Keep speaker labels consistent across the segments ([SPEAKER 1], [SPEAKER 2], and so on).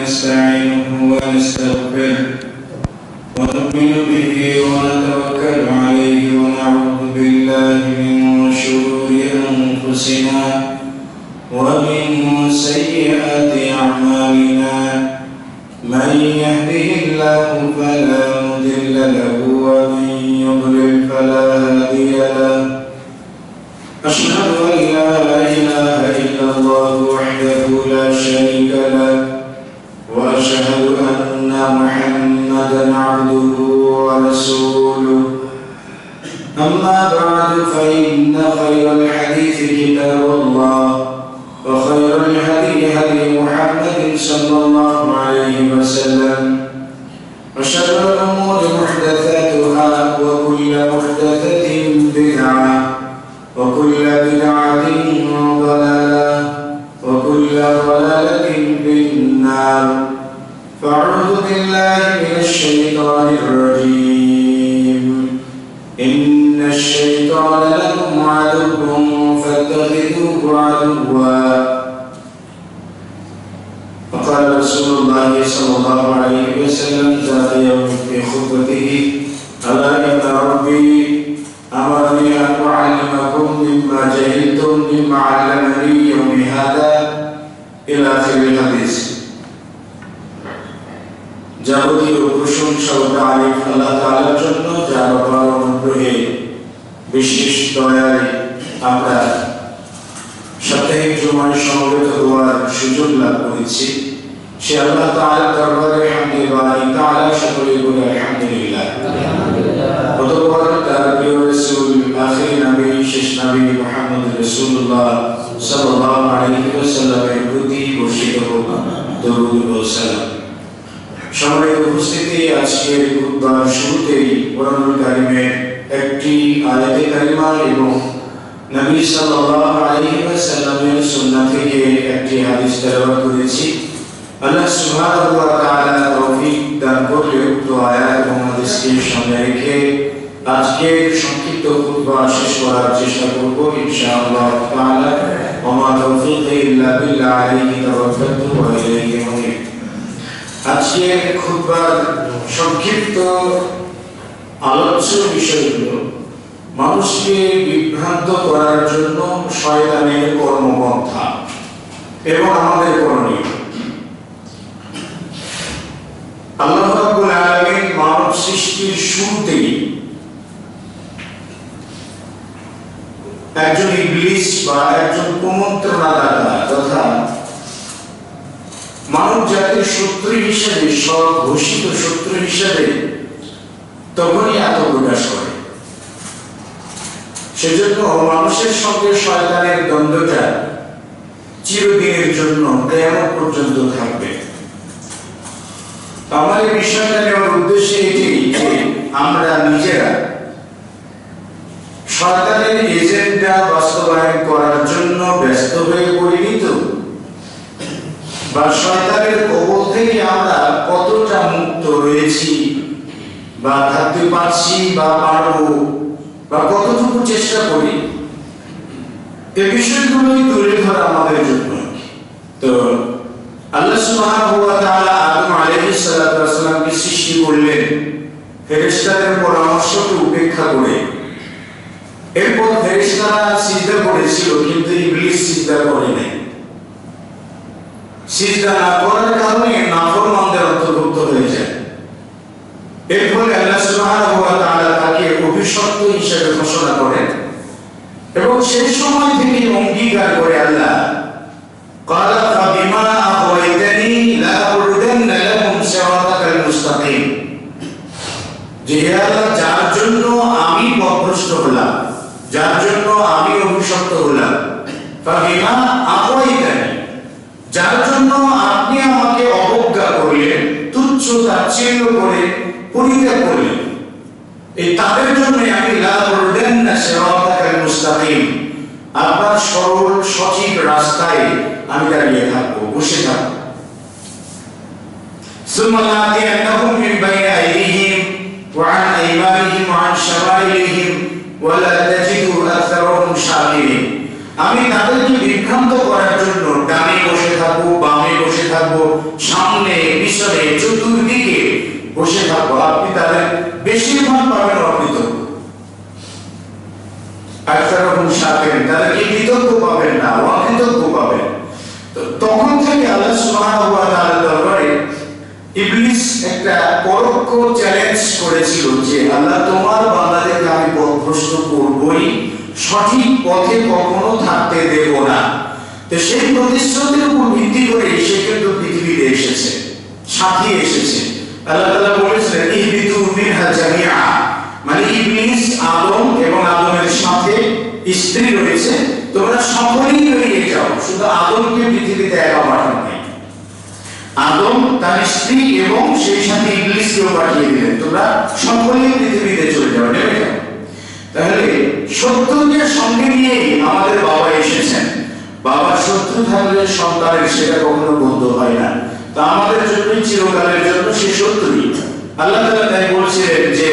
[SPEAKER 1] ونستعينه ونستغفره ونؤمن به ونتوكل عليه ونعوذ بالله من شرور أنفسنا ومن سيئات أعمالنا من يهده الله فلا مضل له ومن يضلل فلا هادي له أشهد أن لا إله إلا الله وحده لا شريك له وأشهد أن محمدا عبده ورسوله أما بعد فإن خير الحديث كتاب الله وخير الهدي هدي محمد صلى الله عليه وسلم وشر الأمور محدثاتها وكل محدثة بدعة وكل بدعة ضلالة وكل ضلالة في النار فأعوذ بالله من الشيطان الرجيم إن الشيطان لكم عدو فاتخذوه عدوا وقال رسول الله صلى الله عليه وسلم ذات يوم في خطبته ألا إن ربي أمرني أن أعلمكم مما جهلتم مما علمني يومي هذا إلى آخر الحديث যাবতীয় প্রশংসা ও তারিফ আল্লাহ তাআলার জন্য, যার অপার অনুগ্রহে বিশেষ দয়ায় আমরা সাপ্তাহিক জুমায় সমবেত হওয়ার সুযোগ লাভ করেছি। সে আল্লাহ তাআলার দরবারে হামদে বাড়ি তাআলা সকলে বলে আলহামদুলিল্লাহ। অতঃপর তার প্রিয় রাসূল আখির নবী শেষ নবী মুহাম্মদ রাসূলুল্লাহ সাল্লাল্লাহু আলাইহি ওয়াসাল্লামের প্রতি বর্ষিত হোক দরুদ ও সালাম। সম্মানিত উপস্থিতি, আজকের খুতবার শুরুতেই কোরআনুল কারীমের একটি আয়াতে কারিমা এবং নবী সাল্লাল্লাহু আলাইহি ওয়াসাল্লামের সুন্নাহ থেকে একটি হাদিস তেলাওয়াত করেছি। আল্লাহ সুবহানাহু ওয়া তাআলা তৌফিক দান করলে উক্ত আয়াত এবং হাদিসকে সামনে রেখে আজকের সংক্ষিপ্ত খুতবা শেষ করার চেষ্টা করব ইনশাআল্লাহ তাআলা। ওয়া মা তাওফীকি ইল্লা বিল্লাহ আলাইহি তাওয়াক্কালতু ওয়া ইলাইহি উনীব। আজকের খুতবার সংক্ষিপ্ত আলোচ্য বিষয়গুলো মানুষকে বিভ্রান্ত করার জন্য শয়তানের কর্মপন্থা এবং আমাদের করণীয়। আল্লাহ রাব্বুল আলামিন মানব সৃষ্টির শুরুতেই একজন ইবলিস বা একজন কুমন্ত্রণাদাতা তথা মানব জাতির শত্রু হিসেবে, স্বঘোষিত শত্রু হিসেবে তখনই আত্মপ্রকাশ করে। সেজন্য মানুষের সঙ্গে শয়তানের দ্বন্দ্বটা চিরদিনের জন্য কিয়ামত পর্যন্ত থাকবে। আমার এই বিষয়টা নেওয়ার উদ্দেশ্য এটি যে আমরা নিজেরা শয়তানের এজেন্ডা বাস্তবায়ন করার জন্য ব্যস্ত হয়ে পড়িনি তো, বা শয়তানের কবল থেকে আমরা কতটা মুক্ত রয়েছি বা থাকতে পারছি বা পারবো বা কতটুকু চেষ্টা করি, এই বিষয়গুলোই তুলে ধরা আমাদের জন্য। তো আল্লাহ সুবহানাহু ওয়া তাআলা আদম আলাইহিস সালাতু ওয়াস সালামকে সৃষ্টি করলেন ফেরেশতাদের পরামর্শকে উপেক্ষা করে। এরপর ফেরেশতারা সিজদা করেছিল, কিন্তু ইবলিস সিজদা করে নাই। সিজদা না করার কারণে নাফরমানদের অন্তর্ভুক্ত হয়ে যায়। এর ফলে আল্লাহ সুবহানাহু ওয়া তাআলা তাকে অভিশপ্ত হিসেবে ঘোষণা করেন এবং সেই সময় থেকে অঙ্গীকার করে আল্লাহ ক্বালা ফাবিমা আগাওয়াইতানি লা উরদান্না লাহুম সিরাতাকাল মুস্তাকিম, যে আল্লাহ যার জন্য আমি পথভ্রষ্ট হলাম, যার জন্য আমি অভিশপ্ত হলাম, ফাবিমা আগাওয়াইতানি, যার জন্য আপনি আমাকে অবজ্ঞা করলেন, তুচ্ছ তাচ্ছিল্য করে পরিত্যাগ করলেন, এই তাদের জন্য আমি লা উরদান্না সিরাতাকাল মুস্তাকিম, আপনার সরল সঠিক রাস্তায় আমি দাঁড়িয়ে থাকবো, বসে থাকবো। সুম্মা লাআতিয়ান্নাহুম মিন বাইনি আইদিহিম ওয়া আন আইমানিহিম ওয়া আন শামাইলিহিম ওয়া লা তাজিদু আকসারাহুম শাকিরিন, আমি তাদেরকে বিভ্রান্ত করার জন্য ডানে বসে থাকবো, বামে বসে থাকবো, সামনে পিছনে চতুর্দিকে বসে থাকবো, আপনি তাদের বেশিরভাগ পাবেন অকৃতজ্ঞ। আকসারুহুম শাকিরিন, তাদেরকে কৃতজ্ঞ পাবেন না, অকৃতজ্ঞ পাবেন। তো তখন থেকে আল্লাহ সুবহানাহু ওয়া তাআলার দরবারে ইবলিস একটা পরোক্ষ চ্যালেঞ্জ করেছিল যে আল্লাহ তোমার বান্দাদেরকে আমি পথভ্রষ্ট করবই, সঠিক পথে কখনো থাকতে দেব না। তো সেই প্রতিশ্রুতির উপর ভিত্তি করে সে কিন্তু পৃথিবীতে এসেছে, সাথী এসেছে। আল্লাহ তাআলা বলেছেন ইহবিতু মিনহা জামিআ, মানে ইবলিস, আদম এবং আদমের সাথে স্ত্রী রয়েছে, তোমরা সকলেই বেরিয়ে যাও। শুধু আদমকে পৃথিবীতে একা পাঠানো নাই, আদম তার স্ত্রী এবং সেই সাথে ইবলিসকেও পাঠিয়ে দিলেন, তোমরা সকলেই পৃথিবীতে চলে যাও, নেমে যাও। তাহলে শত্রুকে সঙ্গে নিয়েই আমাদের বাবা এসেছেন। বাবার শত্রু থাকলে সন্তানের সেটা কখনো বন্ধ হয় না। তা আমাদের জন্য চিরকালের জন্য সে শত্রুই। আল্লাহ তাআলা তাই বলছিলেন যে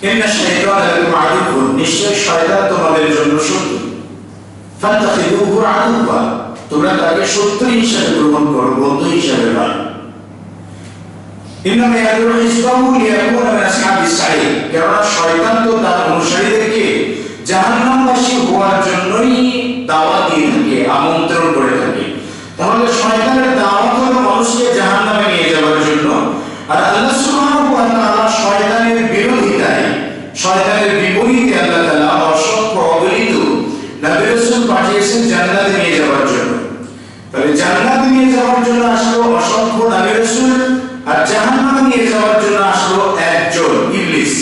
[SPEAKER 1] ইন্না শাইতানা লাকুম আদুউন, নিশ্চয় শয়তান তোমাদের জন্য শত্রু। ফাত্তাখিযুহু আদুওয়া, তোমরা তাকে শত্রু হিসেবে গ্রহণ করো, বন্ধু হিসেবে নয়। ইন্নামা ইয়াদউ হিজবাহু লিয়াকুনা মিন আসহাবিস সাঈর, কারণ শয়তান তো তার অনুসারীদেরকে জাহান্নামবাসী হওয়ার জন্যই দাওয়াত দিয়ে থাকে, আমন্ত্রণ করে থাকে। তাহলে শয়তানের দাওয়াত হলো মানুষকে জাহান্নামে নিয়ে যাওয়ার জন্য। আর আল্লাহ সুবহানাহু ওয়া তাআলা শয়তানের বিরোধিতায়, শয়তানের বিপরীতে আল্লাহ তাআলা অসংখ্য অগণিত নবী রাসূল পাঠিয়েছেন জান্নাতে নিয়ে যাওয়ার জন্য। তাহলে জান্নাতে নিয়ে যাওয়ার জন্য আসলো অসংখ্য নবী রাসূল, আর জাহান্নামে নিয়ে যাওয়ার জন্য আসলো একজন, ইবলিস।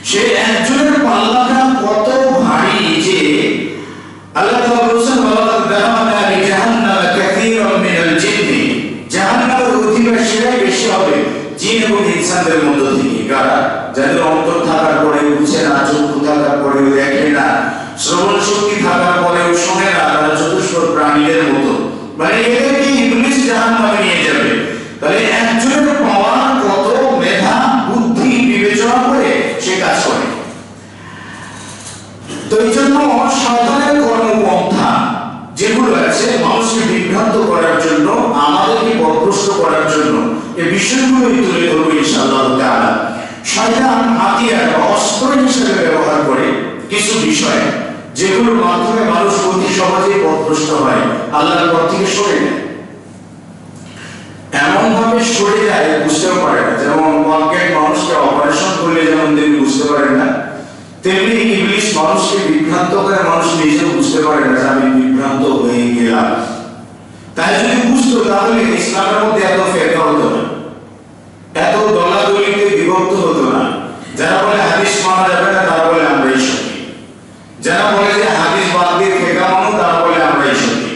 [SPEAKER 1] সেই একজনের পাল্লাটা কত ভারী যে আল্লাহ তাআলা বলেছেন ওয়ালাকাদ দারানা লিজাহান্নামা কাসীরাম মিনাল জিন্নি, জাহান্নামের অধিবাসীরাই বেশি হবে জিন এবং ইনসানদের মধ্য থেকে। কারা? যাদের অন্তর থাকার পরেও বুঝে না, চক্ষু থাকার পরেও দেখে না, শ্রবণ শক্তি থাকার পরেও শোনে না, তারা চতুষ্পদ প্রাণীদের মতো। মানে এদেরকে ইবলিস জাহান্নামে নিয়ে যাবে। তাহলে একজনের পাওয়ার কত মেধা, বুদ্ধি বিবেচনা করে সে কাজ করে। তো এই জন্য শয়তানের কর্মপন্থা যেগুলো আছে মানুষকে বিভ্রান্ত করার জন্য, আমাদেরকে পথভ্রষ্ট করার জন্য, এই বিষয়গুলোই তুলে ধরবো ইনশাআল্লাহ তাআলা। শয়তান হাতিয়ার বা অস্ত্র হিসেবে ব্যবহার করে কিছু বিষয়, যেগুলোর মাধ্যমে মানুষ অতি সহজে পথভ্রষ্ট হয়, আল্লাহর পথ থেকে সরে যায়। এমন ভাবে সরে যায় বুঝতেও পারে না। যেমন কনক্রিট মানুষকে অপারেশন করলে যেমন তিনি বুঝতে পারেন না, তেমনি ইবলিস মানুষকে বিভ্রান্ত করে, মানুষ নিজেও বুঝতে পারে না যে আমি বিভ্রান্ত হয়ে গেলাম। তাই যদি বুঝতো তাহলে ইসলামের মধ্যে এত ফেরকা হতো না, এত দলাদলিতে বিভক্ত হতো না। যারা বলে হাদিস মানা যাবে না তারা বলে আমরাই সঠিক, যারা বলে যে হাদিস বাদ দিয়ে ফেকা মানো তারা বলে আমরাই সঠিক।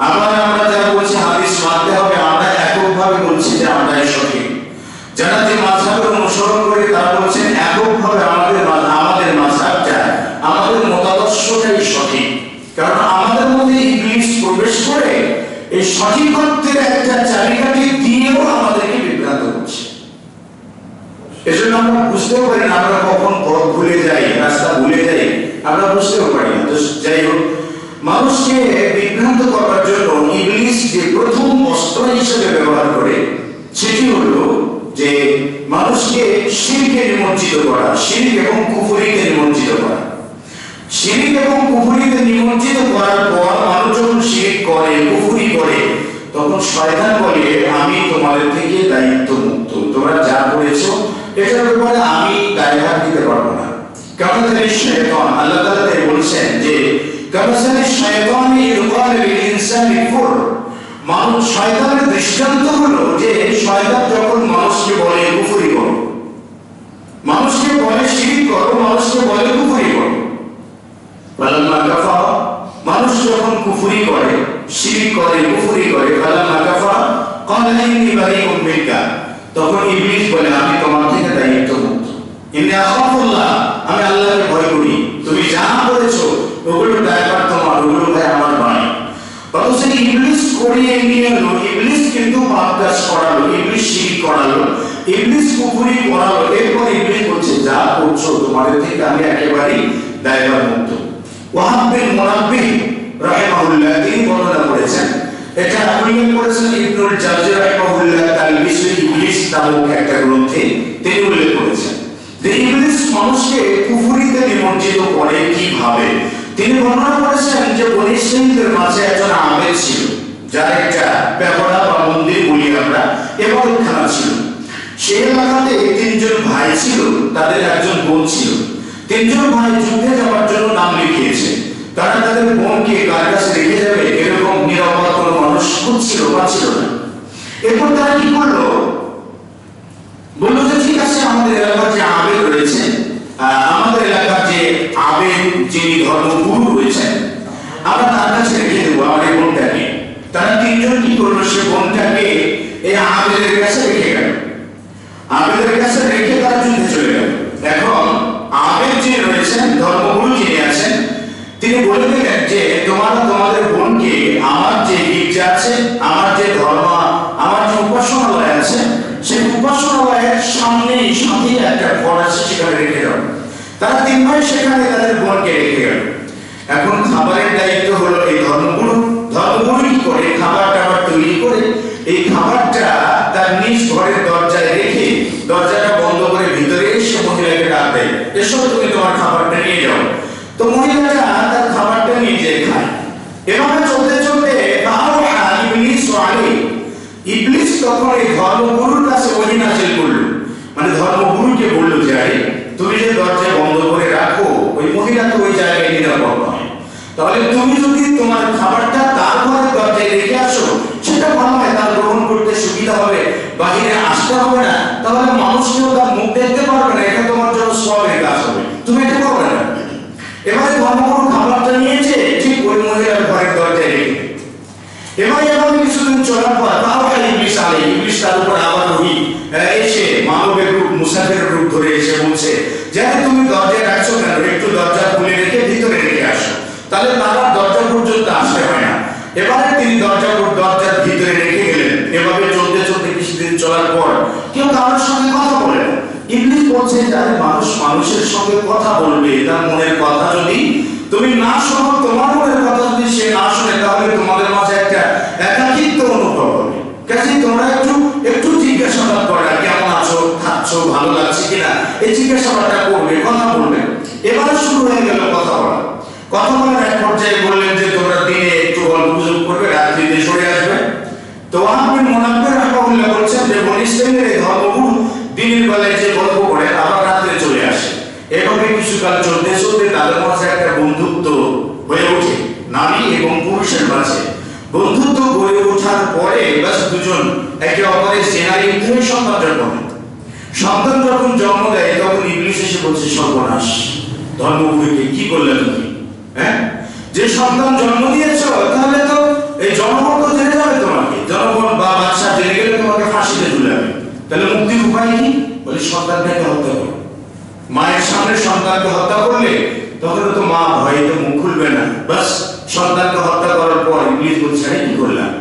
[SPEAKER 1] আবার আমরা যারা বলছি হাদিস মানতে হবে, আমরা এককভাবে বলছি যে আমরাই সঠিক। যারা যে মাযহাবের অনুসরণ করে তারা বলছেন এককভাবে আমাদের মাযহাবটা, আমাদের মতাদর্শটাই সঠিক। কারণ আমাদের মধ্যে ইবলিস প্রবেশ করে এই সঠিকত্বের একটা চাবিকাঠি দিয়েও আমাদেরকে বিভ্রান্ত করছে। এজন্য আমরা বুঝতেও পারি না, আমরা কখন পথ ভুলে যাই, রাস্তা ভুলে যাই, আমরা বুঝতেও পারি না। তো যাই হোক, মানুষকে বিভ্রান্ত করার জন্য ইবলিস যে প্রথম অস্ত্র হিসেবে ব্যবহার করে সেটি হলো যে মানুষকে শিরকে নিমজ্জিত করা, শিরক এবং কুফরিতে নিমজ্জিত করা। শিরক এবং কুফরিতে নিমজ্জিত করার পর মানুষ যখন শিরক করে, কুফরি করে, তখন শয়তান বলে আমি তোমাদের থেকে দায়িত্ব মুক্ত, তোমরা যা করেছো এটার ব্যাপারে আমি দায়ভার দিতে পারবো না। কামাসালি শয়তান, আল্লাহ তাআলা তাই বলেছেন যে কামাসালি শয়তানি ইরকাল লিল ইনসানি কুফর, মানুষ শয়তানের দৃষ্টান্ত হলো যে শয়তান যখন মানুষকে বলে কুফরি করো, মানুষকে বলে শিরক করো, মানুষকে বলে কুফরি করো। ফালাম্মা কাফারা, মানুষ যখন কুফরি করে, শিরক করে, কুফরি করে, ফালাম্মা কাফারা ক্বালা ইন্নী বারিউম মিনকা, তখন ইবলিস বলে আমি তোমার থেকে দায়িত্ব মুক্ত। ইন্নী আখাফুল্লাহ, আমি আল্লাহকে ভয় করি, তুমি যা করেছো ওগুলো দায়ভার তোমার, ওগুলো ভাই আমার নয়। অথচ ইবলিস করিয়ে নিয়ে এলো, ইবলিস কিন্তু পাপ কাজ করালো, ইবলিস শিরক করালো, ইবলিস কুফরি করালো। এরপর ইবলিস বলছে যা করছো তোমাদের থেকে আমি একেবারেই দায়ভার মুক্ত। ওয়াহাব বিন মুনাব্বিহ রাহিমাহুল্লাহ তিনি বর্ণনা করেছেন এটা উল্লেখ করেছেন ইবনুল জাওজি রাহিমাহুল্লাহ তালবিসে ইবলিস নামক একটা গ্রন্থে তিনি উল্লেখ করেছেন যে ইবলিস মানুষকে কুফরিতে নিমজ্জিত করে কিভাবে। তিনি বর্ণনা করেছেন যে বনী ইসরাঈলের মাঝে একজন আবেদ ছিল, যার একটা পেহরা বা মন্দির বলি আমরা, ইবাদতখানা ছিল। সেই এলাকাতে তিনজন ভাই ছিল, তাদের একজন বোন ছিল। তিনজন ভাই যুদ্ধে যাওয়ার জন্য নাম লিখিয়েছে। তারা তাদের বোনকে কার কাছে রেখে যাবে এরকম নিরাপদ কোনো মানুষ খুঁজছিল, পাচ্ছিল না। এরপর তারা কি করলো, বললো যে ঠিক আছে, আমাদের এলাকার যে আবেদ রয়েছে, আমাদের এলাকার যে আবেদ যিনি ধর্মগুরু রয়েছেন, আমরা তার কাছে রেখে দেবো আমার এই বোনটাকে। তারা তিনজন কি করলো, সে বোনটাকে এই আবেদের কাছে রেখে গেল। আবেদের কাছে রেখে তারা যুদ্ধে চলে গেল। এখন আবেদ যে রয়েছেন, ধর্মগুরু যিনি আছেন, তিনি বলে দিলেন যে তোমরা তোমাদের বোনকে আমার যে গির্জা আছে, আমার যে ধর্ম, আমার যে উপাসনালয় আছে, সেই উপাসনালয়ের সামনেই সাথে একটা ঘর আছে, সেখানে রেখে দাও। তারা তিন ভাই সেখানে তাদের বোনকে রেখে গেল। এখন খাবারের দায়িত্ব হলো এই ধর্মগুরু। ধর্মগুরু কি করে, খাবার টাবার তৈরি করে এই খাবারটা তার নিজ ঘরের দরজায় রেখে দরজাটা বন্ধ করে ভিতরে এসে মহিলাকে ডাক দেয়, এসো তুমি তোমার খাবারটা নিয়ে যাও। তো মহিলাটা তার খাবারটা নিয়ে যেয়ে খায়। এভাবে চলতে চলতে ইবলিস তখন এই ধর্মগুরুর কাছে ওহী নাযিল করলো, মানে ধর্মগুরুকে বললো যে আরে তুমি যে দরজা বন্ধ করে রাখো, ওই মহিলা তো ওই জায়গায় নিরাপদ নয়, তাহলে তুমি যদি তোমার খাবারটা তার ঘরের দরজায় রেখে আসো, সেটা ভালো হয়, তার গ্রহণ করতে সুবিধা হবে, বাহিরে আসতে হবে না, তাহলে মানুষ কেউ তার মুখ দেখতে পারবে না, এটা তোমার জন্য সওয়াবের কাজ হবে, তুমি এটা করবে না। এবারে ধর্মগুরু খাবারটা নিয়েছে, ঠিক ওই মহিলার ঘরের দরজায় রেখে। এবারে এভাবে কিছুদিন চলার পর ইবলিস তার উপর আবার ওহী এসে মানবের রূপ, মুসাফিরের রূপ ধরে এসে বলছে যে তুমি দরজায় রাখছো কেন, একটু দরজা খুলে রেখে ভিতরে রেখে আসো, তাহলে তারা দরজা পর্যন্ত আসতে হয় না। এবারে তিনি দরজার ভিতরে রেখে গেলেন। এভাবে চলতে চলতে কিছুদিন চলার পর কেউ কারোর সঙ্গে কথা বলে না। ইবলিস বলছে যারা মানুষ মানুষের সঙ্গে কথা বলবে, তার মনের কথা যদি তুমি না শোনো, তোমার মনের কথা যদি সে না শোনে, তাহলে তোমাদের মাঝে একটা একাকিত্ব অনুভব হবে। কাজে তোমরা একটু জিজ্ঞাসাবাদ করা, কেমন আছো, খাচ্ছো, ভালো লাগছে কিনা, এই জিজ্ঞাসাবাদটা করবে, কথা বলবে। এবারে শুরু হয়ে গেল কথা বলা। কথা বলার এক পর্যায়ে বললেন যে তোমরা দিনে একটু গল্পগুজব করবে, রাত্রিতে সরে আসবে। তো আপনি মুনাফির রাহিমাহুল্লাহ বলছেন যে বনী ইসরাঈলের এই ধর্মগুরু দিনের বেলায় যে গল্প করে আবার রাত্রে চলে আসে। এভাবে কিছুকাল চলতে চলতে তাদের মাঝে একটা বন্ধুত্ব হয়ে ওঠে, নারী এবং পুরুষের মাঝে। বন্ধুত্ব গড়ে ওঠার পরে বাস দুজন একে অপরের চেনারি হয়ে সন্তান জন্ম দেয়। সন্তান যখন জন্ম দেয় তখন ইবলিস এসে বলছে, সর্বনাশ, ধর্মগুরুকে কি করলে তুমি, হ্যাঁ, যে সন্তান জন্ম দিয়েছ, তাহলে তো এই জনগণ তো জেনে যাবে তোমাকে, জনগণ বা বাদশা জেনে গেলে তোমাকে ফাঁসিতে ঝুলাবে, তাহলে মুক্তির উপায় কি? বলে সন্তানটাকে হত্যা করো। মায়ের সামনে সন্তানকে হত্যা করলে তখন তো মা ভয়ে তো মুখ খুলবে না। বাস সন্তানকে হত্যা করার পর ইবলিস বলছে কি করলাম,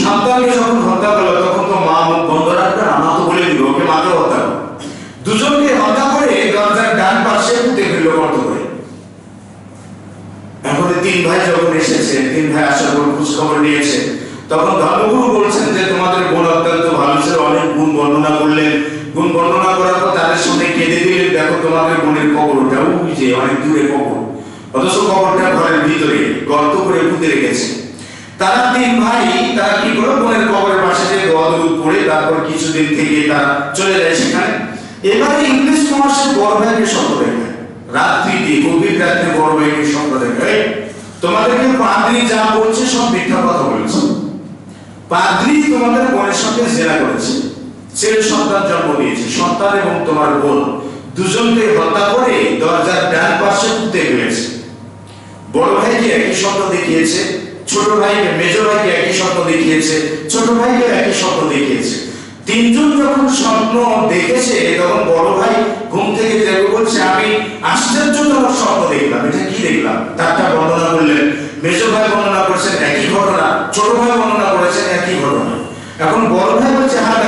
[SPEAKER 1] সন্তানকে যখন হত্যা করলো তখন তো মা মুখ বন্ধ রাখবে না, মা তো বলে দিল ওকে মাকে হত্যা করো। দুজনকে হত্যা করে দরজার ডান পাশে পুঁতে ফেললো গর্ত করে। এখন তিন ভাই যখন এসেছে, তিন ভাই আসার পর খোঁজ খবর নিয়েছে, তখন ধর্মগুরু বলছেন যে তোমাদের বোন অত্যন্ত ভালো ছিল, অনেক গুণ বর্ণনা করলেন। গুণ বর্ণনা করার পর তাদের সামনে কেঁদে দিলেন, দেখো তোমাদের বোনের কবরটা ওই যে অনেক দূরে কবর, অথচ কবরটা ঘরের ভিতরে গর্ত করে পুঁতে রেখেছে। তারা তিন ভাই তারা কি করে বোনের কবরের পাশে যে দোয়া দরুদ পড়ে তারপর কিছুদিন থেকে তারা চলে যায় সেখানে। এবারে ইবলিস মহাশয় বড় ভাইকে স্বপ্ন দেখে, রাত্রিতে গভীর রাত্রে বড় ভাইকে স্বপ্ন দেখে, তোমাদেরকে পাদ্রী যা বলছে সব মিথ্যা কথা বলেছে, পাদ্রী তোমাদের বোনের সঙ্গে জেনা করেছে, ছেলে সন্তান জন্ম দিয়েছে, সন্তান এবং তোমার বোন দুজনকে হত্যা করে দরজার ডান পাশে পুঁতে ফেলেছে। বড় ভাইকে একই স্বপ্ন দেখিয়েছে, ছোট ভাইকে, মেজো ভাইকে একই স্বপ্ন দেখিয়েছে, ছোট ভাইকে একই স্বপ্ন দেখিয়েছে। তিনজন যখন স্বপ্ন দেখেছে তখন বড় ভাই ঘুম থেকে জেগে বলছে, আমি আশ্চর্যজনক স্বপ্ন দেখলাম, এটা কি দেখলাম, তারটা বর্ণনা করলেন। মেজো ভাই বর্ণনা করেছেন একই ঘটনা, ছোট ভাই বর্ণনা করেছেন একই ঘটনা। এখন বড় ভাই বলছে, হ্যাঁ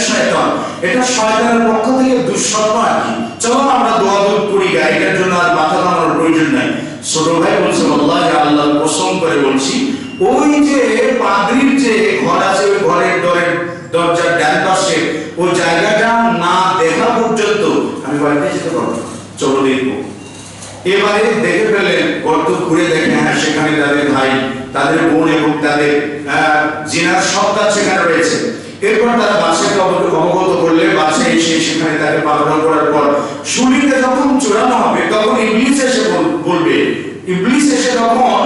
[SPEAKER 1] শয়তান, এটা শয়তানের পক্ষ থেকে দুঃস্বপ্ন আর কি, চলো আমরা দোয়া দরুদ করি, গাইডের জন্য আর মাথা ঘামানোর প্রয়োজন নাই। ছোট ভাই বলছে, আল্লাহর কসম করে বলছি, ওই যে পাদ্রীর যে ঘর আছে ওই ঘরের দরজার ডান পাশে ওই জায়গাটা না দেখা পর্যন্ত আমি বাড়িতে যেতে পারবো, চলো দেখবো। এবারে দেখে ফেলেন, গর্ত ঘুরে দেখেন, হ্যাঁ সেখানে তাদের ভাই, তাদের বোন এবং তাদের জিনার সন্তান সেখানে রয়েছে। এরপর তারা বাদশাকে অবগত করলে বাদশা এসে সেখানে তাকে পালন করার পর শুলিতে যখন চূড়ানো হবে তখন ইবলিস এসে বলবে, ইবলিস এসে তখন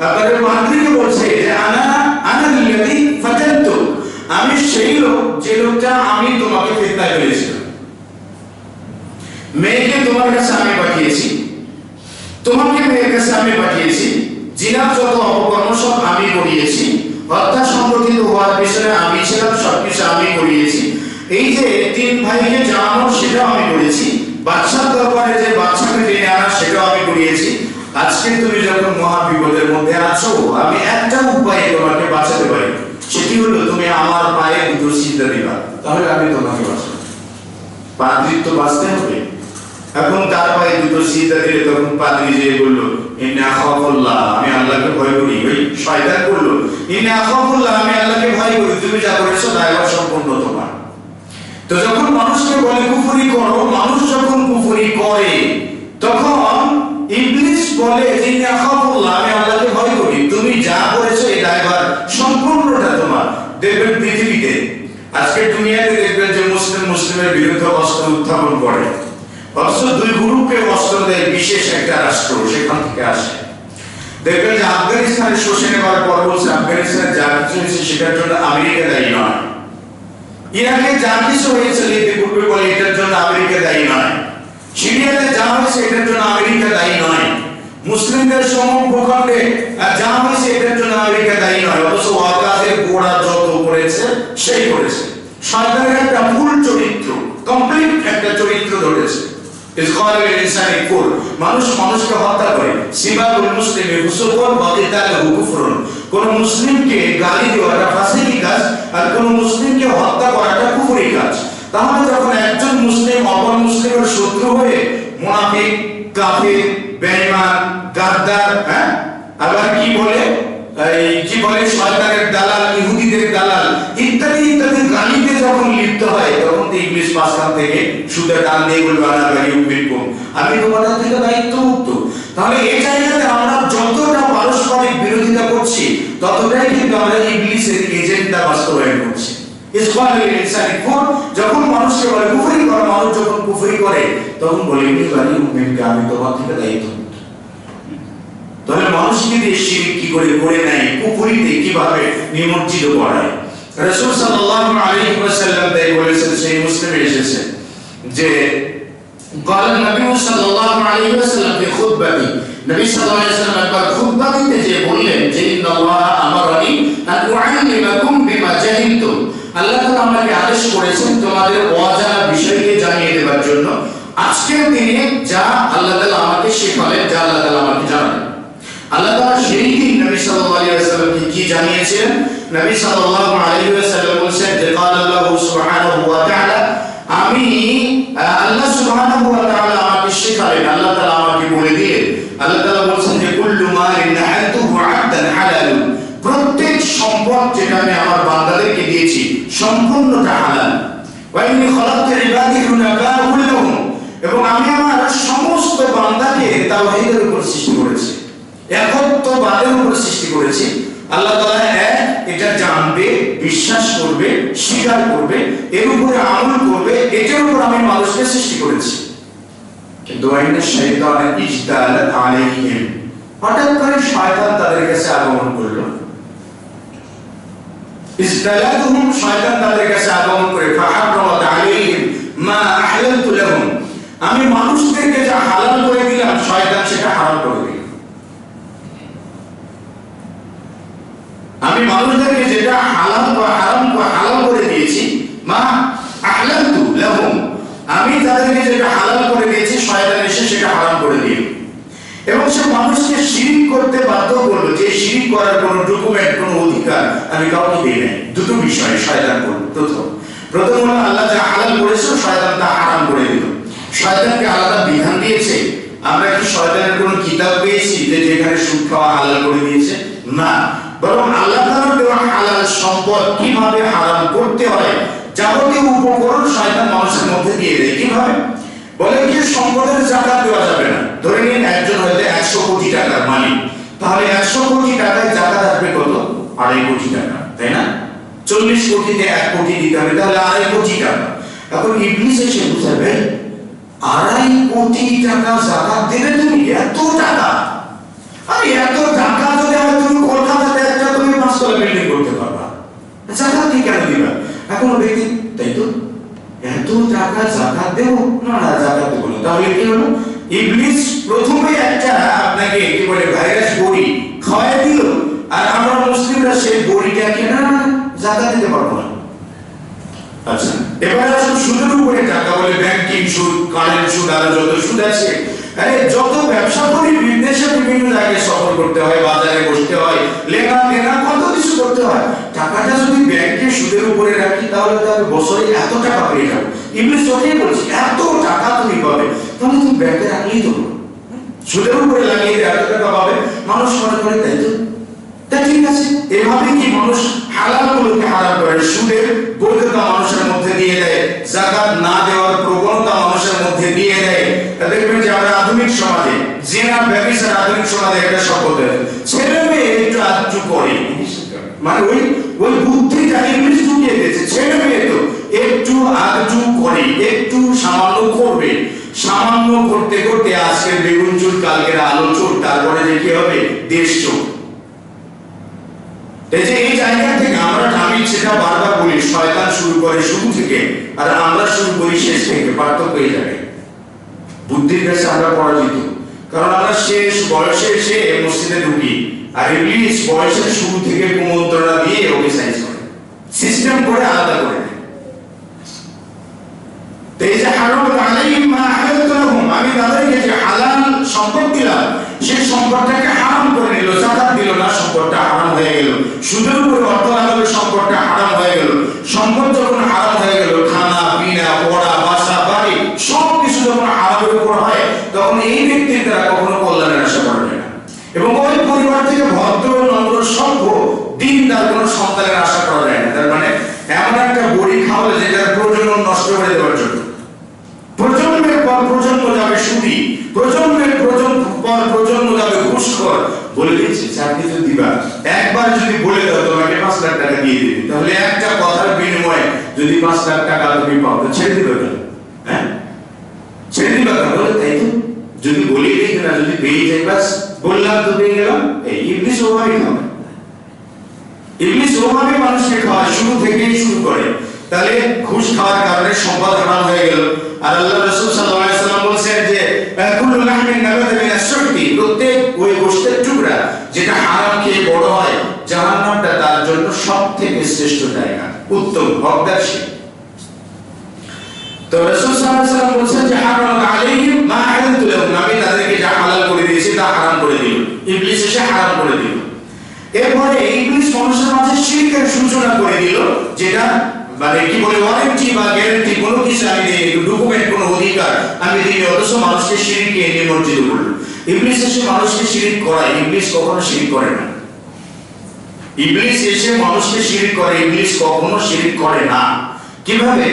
[SPEAKER 1] তাদের পাদ্রীকে বলছে যে আনা আল্লাযী ফাতানতু, আমি সেই লোক যে লোকটা আমি তোমাকে ফিতনায় ফেলেছিলাম। মেয়েকে তোমার কাছে আমি পাঠিয়েছি, তোমাকে মেয়ের কাছে আমি পাঠিয়েছি, জিনার যত অপকর্ম সব আমি করিয়েছি, হত্যা সংগঠিত হওয়ার পিছনে আমি ছিলাম, সবকিছু আমি করিয়েছি। এই যে তিন ভাইকে জানানো সেটাও আমি করেছি, বাদশার দরবারে যে বাদশাকে টেনে আনা সেটাও আমি করিয়েছি। আজকে তুমি যখন মহা বিপদের মধ্যে আছো, আমি একটা উপায়ে তোমাকে বাঁচাতে পারি, সেটি হলো তুমি আমার পায়ে দুটো সিজদা দিবা, তাহলে আমি তোমাকে বাঁচাবো। পাদ্রী তো বাঁচতে হবে। এখন তার পায়ে দুটো সিজদা দিলে তখন পাদ্রী যে বলল ইন্না আখাফুল্লাহ, আমি আল্লাহকে ভয় করি। ওই শয়তান বলল ইন্না আখাফুল্লাহ, আমি আল্লাহকে ভয় করি, তুমি যা করেছো দায়ভার সম্পূর্ণ তোমার। তো যখন মানুষকে বলে কুফরি করো, মানুষ যখন কুফরি করে তখন ইবলিস বলে ইন্না আখাফুল্লাহ, আমি আল্লাহকে ভয় করি, তুমি যা করেছো এই দায়ভার সম্পূর্ণটা তোমার। দেখবেন পৃথিবীতে আজকে দুনিয়াতে দেখবেন যে মুসলিমের বিরুদ্ধে অস্ত্র উত্থাপন করে, অথচ দুই গ্রুপকে অস্ত্র দেয় বিশেষ একটা রাষ্ট্র, সেখান থেকে আসে। দেখবেন যে আফগানিস্তানে শোষে নেওয়ার পর বলছে আফগানিস্তানে যা কিছু হয়েছে সেটার জন্য আমেরিকা দায়ী নয়, ইরাকে যা কিছু হয়েছে লিখতে পূর্বে বলে এটার জন্য আমেরিকা দায়ী নয়, সিরিয়াতে যা হয়েছে এটার জন্য আমেরিকা দায়ী নয়, মুসলিমদের সমগ্র ভূখণ্ডে যা হয়েছে এটার জন্য আমেরিকা দায়ী নয়, অথচ ওয়াকাজের গোড়া যত করেছে সেই করেছে। শয়তানের একটা মূল চরিত্র, কমপ্লিট একটা চরিত্র ধরেছে। মানুষ মানুষকে হত্যা করে, সিবাবুল মুসলিমি ফুসুকুন ওয়া কিতালুহু কুফরুন, কোন মুসলিমকে গালি দেওয়াটা ফাসিকি কাজ, আর কোন মুসলিমকে হত্যা করাটা কুফরি কাজ। তাহলে যখন একজন মুসলিম অপর মুসলিমের শত্রু হয়ে মুনাফিক, কাফির, বেঈমান, গাদ্দার, আবার কি বলে শয়তানের দালাল, ইহুদিদের দালাল ইত্যাদি ইত্যাদি গালিতে যখন লিপ্ত হয়, তখন ইবলিস পাশান থেকে সুদে টান দিয়ে বলবে আমি তোমাদের থেকে দায়িত্ব মুক্ত। তাহলে এই জায়গাতে আমরা যতটা পারস্পরিক বিরোধিতা করছি ততটাই কিন্তু আমরা ইবলিসের এজেন্ডা বাস্তবায়ন করছি। যখন মানুষকে বলে কুফরি করে, মানুষ যখন কুফরি করে তখন বলে আমি তোমার থেকে দায়িত্ব মুক্ত। তাহলে মানুষকে দিয়ে শিরক কি করে নেয়, কুফরিতে কিভাবে নিমজ্জিত করায়। রাসূল সাল্লাল্লাহু আলাইহি ওয়াসাল্লাম তাই বলেছেন, সেই মুসলিমে এসেছে যে قال النبي صلى الله عليه وسلم في خطبته, নবী সাল্লাল্লাহু আলাইহি ওয়াসাল্লাম একবার খুতবাতে যে বললেন যে ইন্নাল্লাহ আমারানি আন উআল্লিমাকুম বিমা জাহিলতুম, আল্লাহ তাআলা আমাকে আদেশ করেছেন তোমাদের অজানা বিষয়কে জানিয়ে দেওয়ার জন্য। আজকের দিনে যা আল্লাহ তাআলা আমাকে শেখালেন, যা আল্লাহ তাআলা আমাকে জানালেন, আল্লাহ তাআলা সেই দিন নবী সাল্লাল্লাহু আলাইহি ওয়াসাল্লামকে কি জানিয়েছেন? নবী সাল্লাল্লাহু আলাইহি ওয়াসাল্লাম বলেছেন যে قال الله سبحانه وتعالى, আমি আল্লাহ সুবহানাহু ওয়া তাআলা আমাকে শেখালেন, আল্লাহ তাআলা আমাকে বলে দিলেন, আল্লাহ তাআলা বলেছেন যে কুল্লু মালিন নাহালতুহু আবদান হালাল, প্রত্যেক সম্পদ যেটা আমি আমার বান্দাদেরকে দিয়েছি সম্পূর্ণটা হালাল। ওয়া ইন্নী খালাকতু ইবাদি হুনাফা কুল্লুহুম, এবং আমি আমার সমস্ত বান্দাকে তাওহীদের উপর সৃষ্টি করেছি, একত্ববাদের উপর সৃষ্টি করেছি। আল্লাহ তাআলা এক, এটা জানবে, বিশ্বাস করবে, স্বীকার করবে, এর উপরে আমল করবে, এটার উপর আমি মানুষকে সৃষ্টি করেছি। কিন্তু আইনা শয়তান ইজতালা আলাইহিম, হঠাৎ করে শয়তান তাদের কাছে আগমন করলো। ইজতালাতুহুম, শয়তান তাদের কাছে আগমন করে ফাহারামাত আলাইহিম মা আহলালতু লাহুম, আমি মানুষদেরকে যা হালাল করে দিলাম শয়তান সেটা হারাম করে দিল। আমি মানুষদেরকে যেটা হালাল বা হারাম করে দিয়েছি, মা আহলালতু লাহুম, আমি তাদেরকে যেটা হালাল করে দিয়েছি শয়তান এসে সেটা হারাম করে দিল। এবং সে মানুষকে শিরক করতে বাধ্য করলো, যে শিরক করার কোনো ডকুমেন্ট, কোনো অধিকার আমি কাউকে দিই নাই। দুটো বিষয় শয়তান করলো। প্রথম হলো আল্লাহ যা হালাল করেছে শয়তান তা হারাম করে দিল। শয়তানকে আলাদা বিধান দিয়েছে। আমরা কি শয়তানের কোনো কিতাব পেয়েছি যে যেখানে সুদ খাওয়া হালাল করে দিয়েছে? না। বরং আল্লাহ তাআলার দেওয়া হালাল সম্পদ কিভাবে হারাম করতে হয় যাবতীয় উপকরণ শয়তান মানুষের মধ্যে দিয়ে দেয়। কিভাবে? বলে কি সম্পদের যাকাত দেওয়া যাবে না। ধরে নিন একজন হয়তো 100 কোটি টাকার মালিক, তাহলে 100 কোটি টাকায় যাকাত আসবে কত? 2.5 কোটি টাকা, তাই না? 40 কোটিতে 1 কোটি দিতে হবে, তাহলে 2.5 কোটি টাকা। এখন ইবলিস এসে বুঝাবে 2.5 কোটি টাকা যাকাত দেবে তুমি? এত টাকা? আরে এত টাকা যদি হয় তুমি কলকাতাতে একটা তুমি 5 তলা বিল্ডিং করতে পারবা, যাকাত কি কেন দিবা? এখন ব্যক্তি তাই তো এত টাকা যাকাত দেব না, যাকাত দেব না। তাহলে কি হলো? ইবলিস প্রথমে একটা আপনাকে কি বলে ভাইরাস বড়ি খাওয়াই দিল, আর আমরা মুসলিমরা সেই বড়িটাকে না যাকাত দিতে পারবো না। আচ্ছা, এবার আসুন সুদের উপরে টাকা, বলে ব্যাংকিং সুদ, কারেন্ট সুদ, আর যত সুদ আছে। আরে যত ব্যবসা করি বিদেশে বিভিন্ন জায়গায় সফর করতে হয়, বাজারে বসতে হয়, লেনা দেনা কত কিছু করতে হয়। টাকাটা যদি ব্যাংকে সুদের উপরে রাখি তাহলে তাহলে বছরে এত টাকা পেয়ে যাবো। ইবলিস যতই বলছি এত টাকা তুমি পাবে, তাহলে তুমি ব্যাংকে রাখলেই তো সুদের উপরে লাগিয়ে দিয়ে এত টাকা পাবে। মানুষ মনে করে তাই তো, তাই ঠিক আছে। এভাবে কি মানুষ হালাল গুলোকে হারাম করে, সুদের বৈধতা মানুষের মধ্যে দিয়ে দেয়, যাকাত না দেওয়ার প্রবণতা মানুষের মধ্যে দিয়ে দেয়। দেখবেন যে আমরা আধুনিক সমাজে জিনা ব্যভিচার আধুনিক সমাজে একটা শব্দ আছে, ছেলে মেয়ে একটু আধটু করে, মানে ওই বুদ্ধিটা ইংলিশ ঢুকিয়ে দিয়েছে। ছেলে মেয়ে তো একটু আধটু করে, একটু সামান্য করবে, সামান্য করতে করতে আজকের বেগুন চুল, কালকের আলো চোর, তারপরে যে কি হবে দেশ চোর। এই জায়গা থেকে আমি সেটা বারবার বলি, শয়তান শুরু করে শুরু থেকে আর আমরা শুরু করি শেষ থেকে, পার্থক্য হয়ে যাবে। বুদ্ধির কাছে আমরা পরাজিত, কারণ আমরা শেষ বয়সে এসে মসজিদে ঢুকি, আর ইবলিস বয়সের শুরু থেকে কুমন্ত্রণা দিয়ে ওকে সাইজ করে, সিস্টেম করে আলাদা করে দেয়। এই যে হারাম আলাইহিম মা হালালতু লাহুম, আমি তাদেরকে যে হালাল সম্পদ দিলাম সেই সম্পদটাকে হারাম করে নিল, যাকাত দিল না, সম্পদটা হারাম হয়ে গেল। সুদের উপরে অর্থ লাগালে সম্পদটা হারাম হয়ে গেল। সম্পদ যখন হারাম হয়ে গেল, খানা পিনা পড়া বাসা বাড়ি সবকিছু যখন হারামের উপর হয়, তখন এই ব্যক্তির দ্বারা কখনো কল্যাণের আশা করা যায় না, এবং ওই পরিবার থেকে ভদ্র নম্র সভ্য দিনদার কোনো সন্তানের আশা করা যায় না। তার মানে এমন একটা বড়ি খাওয়ালে যেটার প্রজনন নষ্ট করে দেওয়ার জন্য, প্রজন্মের পর প্রজন্ম যাবে সুদী, প্রজন্মের পর প্রজন্ম যাবে ঘুষখোর। বলে দিচ্ছি চাকরি তো দিবা, একবার যদি বলে দাও তোমাকে 5 লাখ টাকা দিয়ে দিবি, তাহলে একটা কথার বিনিময়ে যদি 5 লাখ টাকা তুমি পাও তো ছেড়ে দিবে কেন? হ্যাঁ, ছেড়ে দিবা কেন? বলে তাই তো, যদি বলি দিই না, যদি পেয়ে যাই বাস বললাম তো পেয়ে গেলাম। এই ইবলিস ওভাবেই খাবে, ইবলিস ওভাবে মানুষকে খাওয়ায়, শুরু থেকেই শুরু করে। তাহলে ঘুষ খাওয়ার কারণে সম্পদ হারাম হয়ে গেল। আর আল্লাহ রাসূল সাল্লাল্লাহু আলাইহি ওয়াসাল্লাম বলেছেন যে কুল্লু লাহমিন নাবাতা মিন আশ-শুহতি, প্রত্যেক ওই গোশতের টুকরা যেটা হারাম খেয়ে বড় হয়, জাহান্নামটা তার জন্য সবথেকে শ্রেষ্ঠ জায়গা, উত্তম হকদার সে। তো রাসূল সাল্লাল্লাহু আলাইহি ওয়াসাল্লাম বলেছেন যে হারাম আলাইহিম মা হালালতু লাহুম, আমি তাদেরকে যা হালাল করে দিয়েছি তা হারাম করে দিল। ইবলিস এসে হারাম করে দিল। এরপরে ইবলিস মানুষের মাঝে শিরকের সূচনা করে দিল, যেটা মানে কি বলে ওয়ারেন্টি বা গ্যারান্টি কোনো কিছু আমি দেই, ডকুমেন্ট কোনো অধিকার আমি দিই, অথচ মানুষকে শিরকে নিমজ্জিত করল। ইবলিস এসে মানুষকে শিরক করায়, ইবলিস কখনো শিরক করে না। ইবলিস এসে মানুষকে শিরক করে, ইবলিস কখনো শিরক করে না। কিভাবে?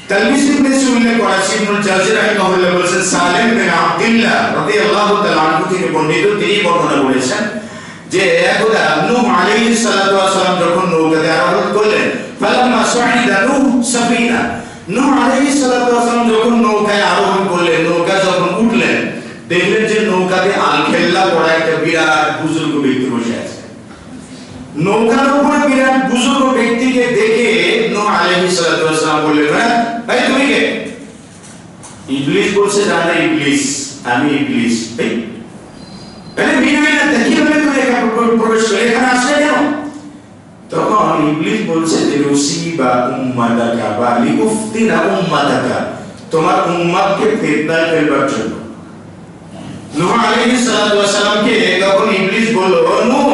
[SPEAKER 1] তালমিস ইবনে সুলাইমান করাচি ইবনুল জাওজি রাহিমাহুল্লাহ বলেছেন, সালেম বিন আব্দুল্লাহ রাদিয়াল্লাহু তাআলা আনহু থেকে বর্ণিত, তিনি বর্ণনা করেছেন যে একদা নূহ আলাইহিস সালাতু ওয়াস সালাম যখন নৌকাতে আরোহণ করলেন, ফালাম্মা সুইদা নূহ সাফিনা, নূহ আলাইহিস সালাতু ওয়াস সালাম যখন নৌকায় আরোহণ করলেন, নৌকা যখন উঠলেন, দেখলেন যে নৌকাতে আলখেল্লা পড়া একটা বিরাট বুজুর্গ ব্যক্তি বসে আছে। নৌকার উপরে বিরাট বুজুর্গ ব্যক্তিকে দেখে নূহ আলাইহিস সালাতু ওয়াস সালাম বললেন, ভাই তুমি কে? ইবলিস বলছে, জানা ইবলিস, আমি ইবলিস। প্রবেশ করে এখানে আসলে কেন? তখন ইবলিস বলছে যে রুসিবা উম্মাতাকা বা লিউফতিনা উম্মাতাকা, তোমার উম্মতকে ফিতনায় ফেলবার জন্য। নূহ আলাইহিস সালাতু ওয়াস সালামকে তখন ইবলিস বলল, নূহ,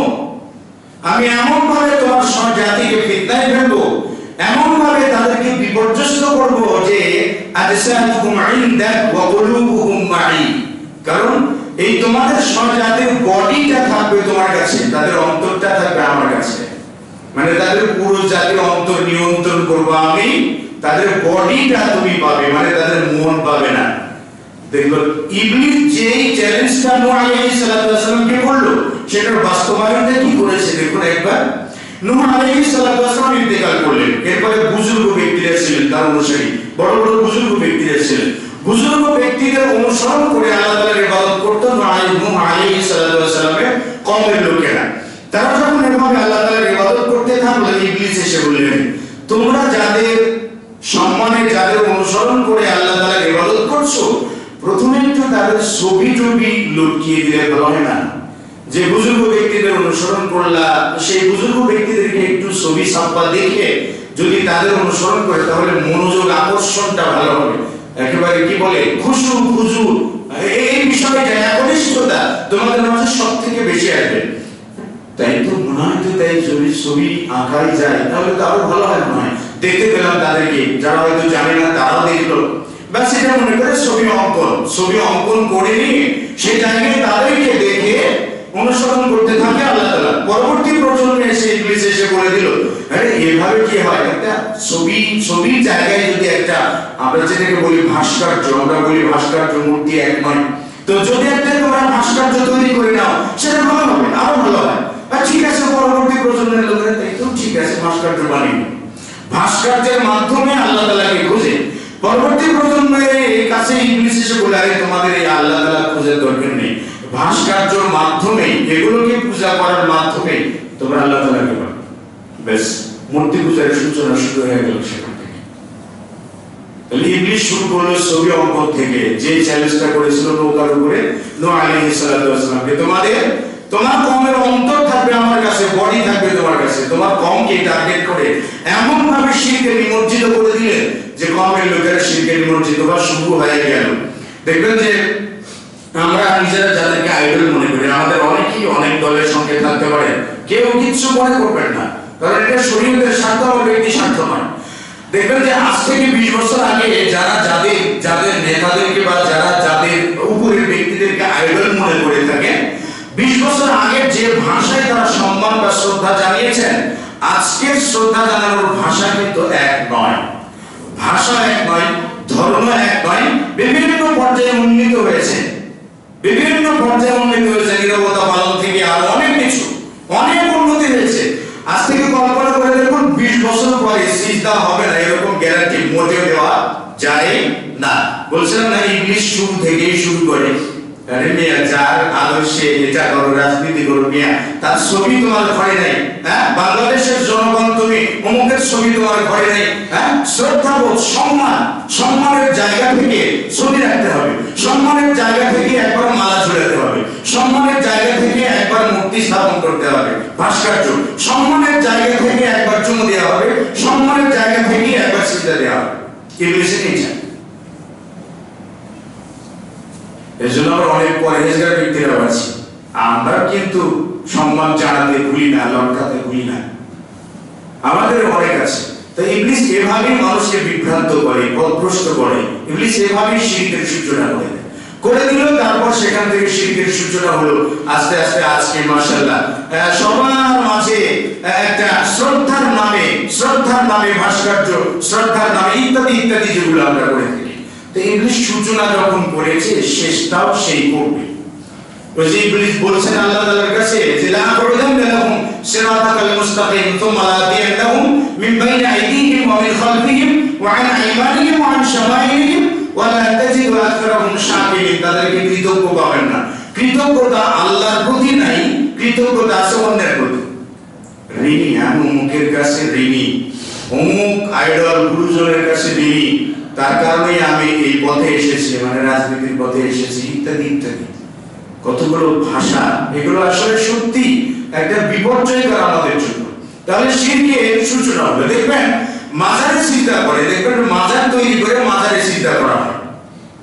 [SPEAKER 1] আমি এমন ভাবে তোমার সব জাতিকে ফিতনায় ফেলবো, এমন ভাবে তাদেরকে বিপর্যস্ত করব যে আজসাতুকুম ইনদাক ওয়া কুলুবুকুম মা'i, কারণ এই তোমাদের সব জাতির বডিটা থাকবে তোমার কাছে, তাদের অন্তরটা আমার কাছে, মানে তাদের পুরো জাতির অন্তর নিয়ন্ত্রণ করবো আমি, তাদের বডিটা তুমি পাবে, মানে তাদের মন পাবে না। দেখো ইবলিস যেই চ্যালেঞ্জটা নূহ আলাইহিস সালামকে করলো, সেটার বাস্তবায়নটা কি করেছে দেখুন একবার। নূহ আলাইহিস সালাম ইন্তেকাল করলেন, এরপরে বুজুর্গ ব্যক্তিরা ছিলেন তার অনুসারী, বড় বড় বুজুর্গ ব্যক্তিরা ছিলেন। বুজুর্গ ব্যক্তিদের অনুসরণ করে আল্লাহ তাআলার ইবাদত করতেন নূহ আলাইহিস সালামের কওমের লোকেরা। তারা যখন এভাবে আল্লাহ তাআলার ইবাদত করতে থাকলো, ইবলিস এসে বললেন, তোমরা যাদের সম্মানে যাদের অনুসরণ করে আল্লাহ তাআলার ইবাদত করছো, প্রথমে একটু তাদের ছবি টবি লুকিয়ে দিলে ভালো হয় না? যে বুজুর্গ ব্যক্তিদের অনুসরণ করলা, সেই বুজুর্গ ব্যক্তিদেরকে একটু ছবি ছাপা দেখে যদি তাদের অনুসরণ করে, তাহলে মনোযোগ আকর্ষণটা ভালো হবে। একেবারে কি বলে খুশু খুজু, এই বিষয়টা একনিষ্ঠতা তোমাদের মাঝে সব থেকে বেশি আসবে। তাই তো মনে হয়, তো তাই যদি ছবি আঁকাই যায় তাহলে তো আরো ভালো হয় মনে হয়। দেখতে পেলাম তাদেরকে, যারা হয়তো জানে না তারাও দেখলো, বা সেটা মনে করে ছবি অঙ্কন করে নিয়ে সেই জায়গায় তাদেরকে দেখে অনুসরণ করতে থাকে আল্লাহ তাআলা। পরবর্তী প্রজন্মে এসে ইবলিস এসে বলে দিল, আরে এভাবে কি হয়? একটা ছবির জায়গায় যদি একটা, আমরা যেটাকে বলি ভাস্কর্য, আমরা বলি ভাস্কর্য মূর্তি এক নয়, তো যদি একটা তোমরা ভাস্কর্য তৈরি করে নাও, সেটা ভালো হবে, আরো ভালো হয়। আর ঠিক আছে, পরবর্তী প্রজন্মের লোকেরা তাই তো ঠিক আছে ভাস্কর্য বানিয়ে, ভাস্কর্যের মাধ্যমে আল্লাহ তাআলাকে খুঁজে। পরবর্তী প্রজন্মের কাছে ইবলিস এসে বলে, আরে তোমাদের এই আল্লাহ তাআলা খোঁজার দরকার নেই, ভাস্কর্যের মাধ্যমে, এগুলোকে পূজা করার মাধ্যমে তোমরা আল্লাহ তাআলাকে পাবে। বেশ, মূর্তি পূজার সূচনা শুরু হয়ে গেল সেখান থেকে। তাহলে ইবলিস শুরু করলো ছবি অঙ্কন থেকে, যে চ্যালেঞ্জটা করেছিল নৌকার উপরে নূহ আলাইহিস সালামকে, তোমার কওমের অন্তর থাকবে আমার কাছে, বডি থাকবে তোমার কাছে, তোমার কওমকে টার্গেট করে এমন ভাবে শিরকে নিমজ্জিত করে দিলে যে কওমের লোকেরা শিরকে নিমজ্জিত বা শুরু হয়ে গেল। দেখবেন যে আমরা নিজেরা যাদেরকে আইডল মনে করি, আমাদের অনেকেই অনেক দলের সঙ্গে থাকতে পারে, কেউ কিছু মনে করবেন না, কারণ এটা শরীরের স্বার্থ বা ব্যক্তি স্বার্থ নয়। দেখবেন যে আজ থেকে 20 বছর আগে যারা যাদের নেতাদেরকে বা যারা যাদের উপরের ব্যক্তিদেরকে আইডল মনে করে থাকে, 20 বছর আগে যে ভাষায় তারা সম্মান বা শ্রদ্ধা জানিয়েছেন, আজকের শ্রদ্ধা জানানোর ভাষা কিন্তু এক নয়, ভাষা এক নয়, ধর্ম এক নয়, বিভিন্ন পর্যায়ে উন্নীত হয়েছে, নিরবতা পালন থেকে আরো অনেক কিছু, অনেক উন্নতি হয়েছে। আজ থেকে কল্পনা করে দেখুন, 20 বছর পরে সিজদা হবে না, এরকম গ্যারান্টি মোটেও দেওয়া যায় না। বলছিলাম না, ইবলিস শুরু থেকেই শুরু করে, আরে মিয়া যার আদর্শে এটা করো, রাজনীতি করো, মিয়া তার ছবি তোমার ঘরে নাই, হ্যাঁ, বাংলাদেশের জনগণ তুমি অমুকের ছবি তোমার ঘরে নাই, হ্যাঁ, শ্রদ্ধাবোধ, সম্মানের জায়গা থেকে ছবি রাখতে হবে, সম্মানের জায়গা থেকে একবার মালা ঝুলাতে হবে, সম্মানের জায়গা থেকে একবার মূর্তি স্থাপন করতে হবে, ভাস্কর্য, সম্মানের জায়গা থেকে একবার চুমু দেওয়া হবে, সম্মানের জায়গা থেকে একবার সিজদা দেওয়া হবে। ইবলিসের ইচ্ছা। এজন্য আমরা অনেক পরহেজগার ব্যক্তিরা আছি, আমরা কিন্তু সম্মান জানাতে ভুলি না, লটকাতে ভুলি না, আমাদের অনেক আছে। তো ইবলিস এভাবেই মানুষকে বিভ্রান্ত করে, পথভ্রষ্ট করে, ইবলিস এভাবেই শিরকের সূচনা করে দিল। তারপর সেখান থেকে শিরকের সূচনা হলো আস্তে আস্তে আজকে মাশাআল্লাহ সবার মাঝে একটা শ্রদ্ধার নামে ভাস্কর্য, শ্রদ্ধার নামে ইত্যাদি যেগুলো আমরা করে থাকি। তো ইবলিস সূচনা যখন করেছে, শেষটাও সেই করবে। ওই যে ইবলিস বলছেন আল্লাহ তাআলার কাছে যে লা আকুদান্না লাহুম সিরাতাকাল মুস্তাকিম সুম্মা লাআতিয়ান্নাহুম মিন বাইনি আইদিহিম ওয়া মিন খালফিহিম ওয়া আন আইমানিহিম ওয়া আন শামাইলিহিম ওয়া লা তাজিদু আকসারাহুম শাকিরিন। তাদেরকে কৃতজ্ঞ পাবেন না। কৃতজ্ঞতা আল্লাহর প্রতি নাই, কৃতজ্ঞতা আছে অন্যের প্রতি। ঋণী, আমি অমুকের কাছে ঋণী, অমুক আইডল গুরুজনের কাছে ঋণী, তার কারণে আমি এই পথে এসেছি, মানে রাজনীতির পথে এসেছি, ইত্যাদি। কতগুলো ভাষা, এগুলো আসলে সত্যি একটা বিপর্যয়কর আমাদের জন্য। তাহলে শিরকের সূচনা হবে। দেখবেন মাজারে চিন্তা করে, দেখবেন মাজার তৈরি করে মাজারে চিন্তা করা হয়,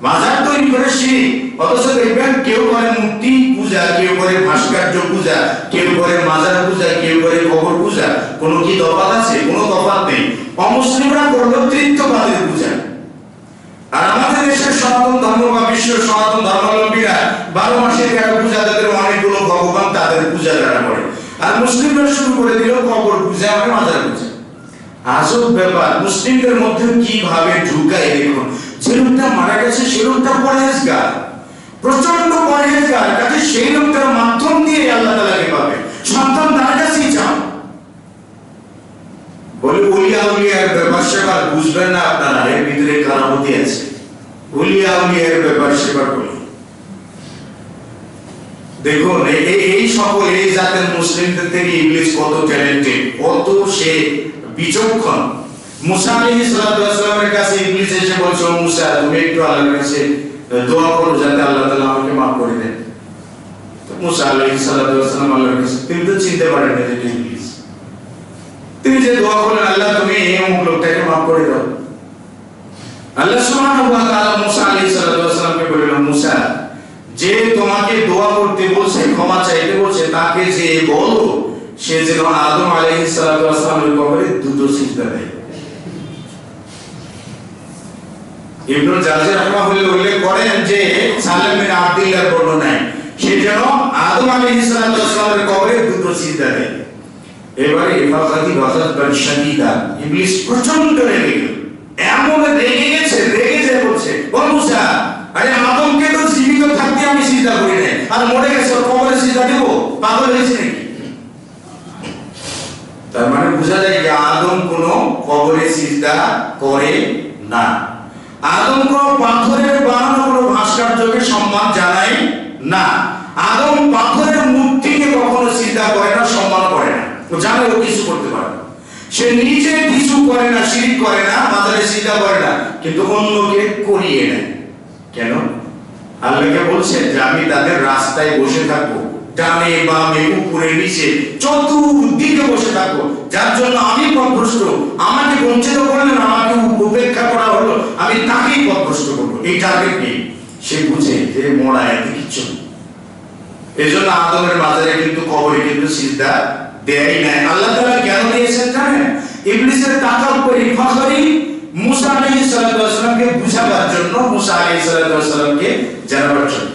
[SPEAKER 1] মাজার তৈরি করে শিরক। অথচ দেখবেন কেউ করে মূর্তি পূজা, কেউ করে ভাস্কর্য পূজা, কেউ করে মাজার পূজা, কেউ করে কবর পূজা। কোনো কি তফাৎ আছে? কোনো তফাৎ নেই। অমুসলিমরা করলো তৃতীয়বাদের পূজা, আর আমাদের দেশের সনাতন ধর্ম বা বিশ্ব সনাতন ধর্মাবলম্বীরা 12 মাসে 13 পূজা, তাদের অনেকগুলো ভগবান, তাদের পূজা যারা করে। আর মুসলিমরা শুরু করে দিল কবর পূজা আর মাজার পূজা। আজব ব্যাপার, মুসলিমদের মধ্যে কিভাবে ঢুকায় দেখুন। যে লোকটা মারা গেছে সে লোকটা পরহেজগার, প্রচন্ড পরহেজগার, কাজে সেই লোকটার মাধ্যম দিয়ে আল্লাহ তাআলাকে পাবে। সন্তান তার কাছেই চাও। বলে ওলিয়া উলিয়ার ব্যাপার সেবার বুঝবেন না আপনারা, এর ভিতরে কারামতি আছে। ওলিয়া উলিয়ার ব্যাপার সেবার বলি দেখুন, এই সকল এই জাতের মুসলিমদের থেকে ইবলিস কত ট্যালেন্টেড, কত সে বিচক্ষণ। মুসা আলাইহিস সালামের কাছে ইবলিস এসে বলছে, মুসা তুমি একটু আল্লাহর কাছে দোয়া করো যাতে আল্লাহ তাআলা আমাকে maaf করে দেন। তো মুসা আলাইহিস সালাম আল্লাহর কাছে, তিনি তো চিনতে পারেন না যে ইবলিস। তিনি যে দোয়া করলেন, আল্লাহ তুমি এই অমুক লোকটাকে maaf করে দাও। আল্লাহ সুবহানাহু ওয়া তাআলা মুসা আলাইহিস সালামকে বললেন, মুসা যে তোমাকে দোয়া করতে বলছে, ক্ষমা চাইতে বলছে, তাকে যে বলো সে যেন আদম আলাইহিস সালামের কবরে দুটো সিজদা দেয়। ইবনে জারীর রাহিমাহুল্লাহ উল্লেখ করেন যে সালেম বিন আব্দুল্লাহর বর্ণনায় সে যেন আদম আলাইহিস সালামের কবরে দুটো সিজদা দেয়। এবারে ইফাকাতি ওয়াজাত শাদীদা, ইবলিস প্রচন্ড রেগে গেল। এমন রেগে গেছে, রেগে যায় বলছে, ও মুসা, আরে আদমকে তো জীবিত থাকতে আমি সিজদা করি নাই, আর মরে গেছে ওর কবরে সিজদা দেব? পাগল হয়েছে নাকি? তার মানে বোঝা যায় যে আদম কোন কবরে সিজদা করে না। আদম কোন পাথরের বানানো কোন ভাস্কর্যকে সম্মান জানায় না। আদম পাথরের মূর্তিকে কখনো সিজদা করে না, সম্মান করে না। ও জানে ও কিছু করতে পারে না, সে নিজে কিছু করে না, শিরক করে না, মাজারে সিজদা করে না, কিন্তু অন্যকে করিয়ে নেয়। কেন? আল্লাহকে বলছেন যে আমি তাদের রাস্তায় বসে থাকবো, ডানে বামে উপরে নিচে চতুর্দিকে বসে থাকবো, যার জন্য আমি পথভ্রষ্ট। আমাকে বঞ্চিত করলেন, আমাকে উপেক্ষা করা হলো, আমি তাকেই পথভ্রষ্ট করবো। এই টার্গেট নেই, সে বুঝে যে মরা এতে কিচ্ছু নেই। এই জন্য আদমের মাজারে কিন্তু কবরে কিন্তু সিজদা দেয় নাই। আল্লাহ তাআলা কেন দিয়েছেন জানেন? ইবলিসের তাকাব্বুরি ফাখরি মুসা আলাইহিস সালামকে বুঝাবার জন্য, মুসা আলাইহিস সালামকে জানাবার জন্য।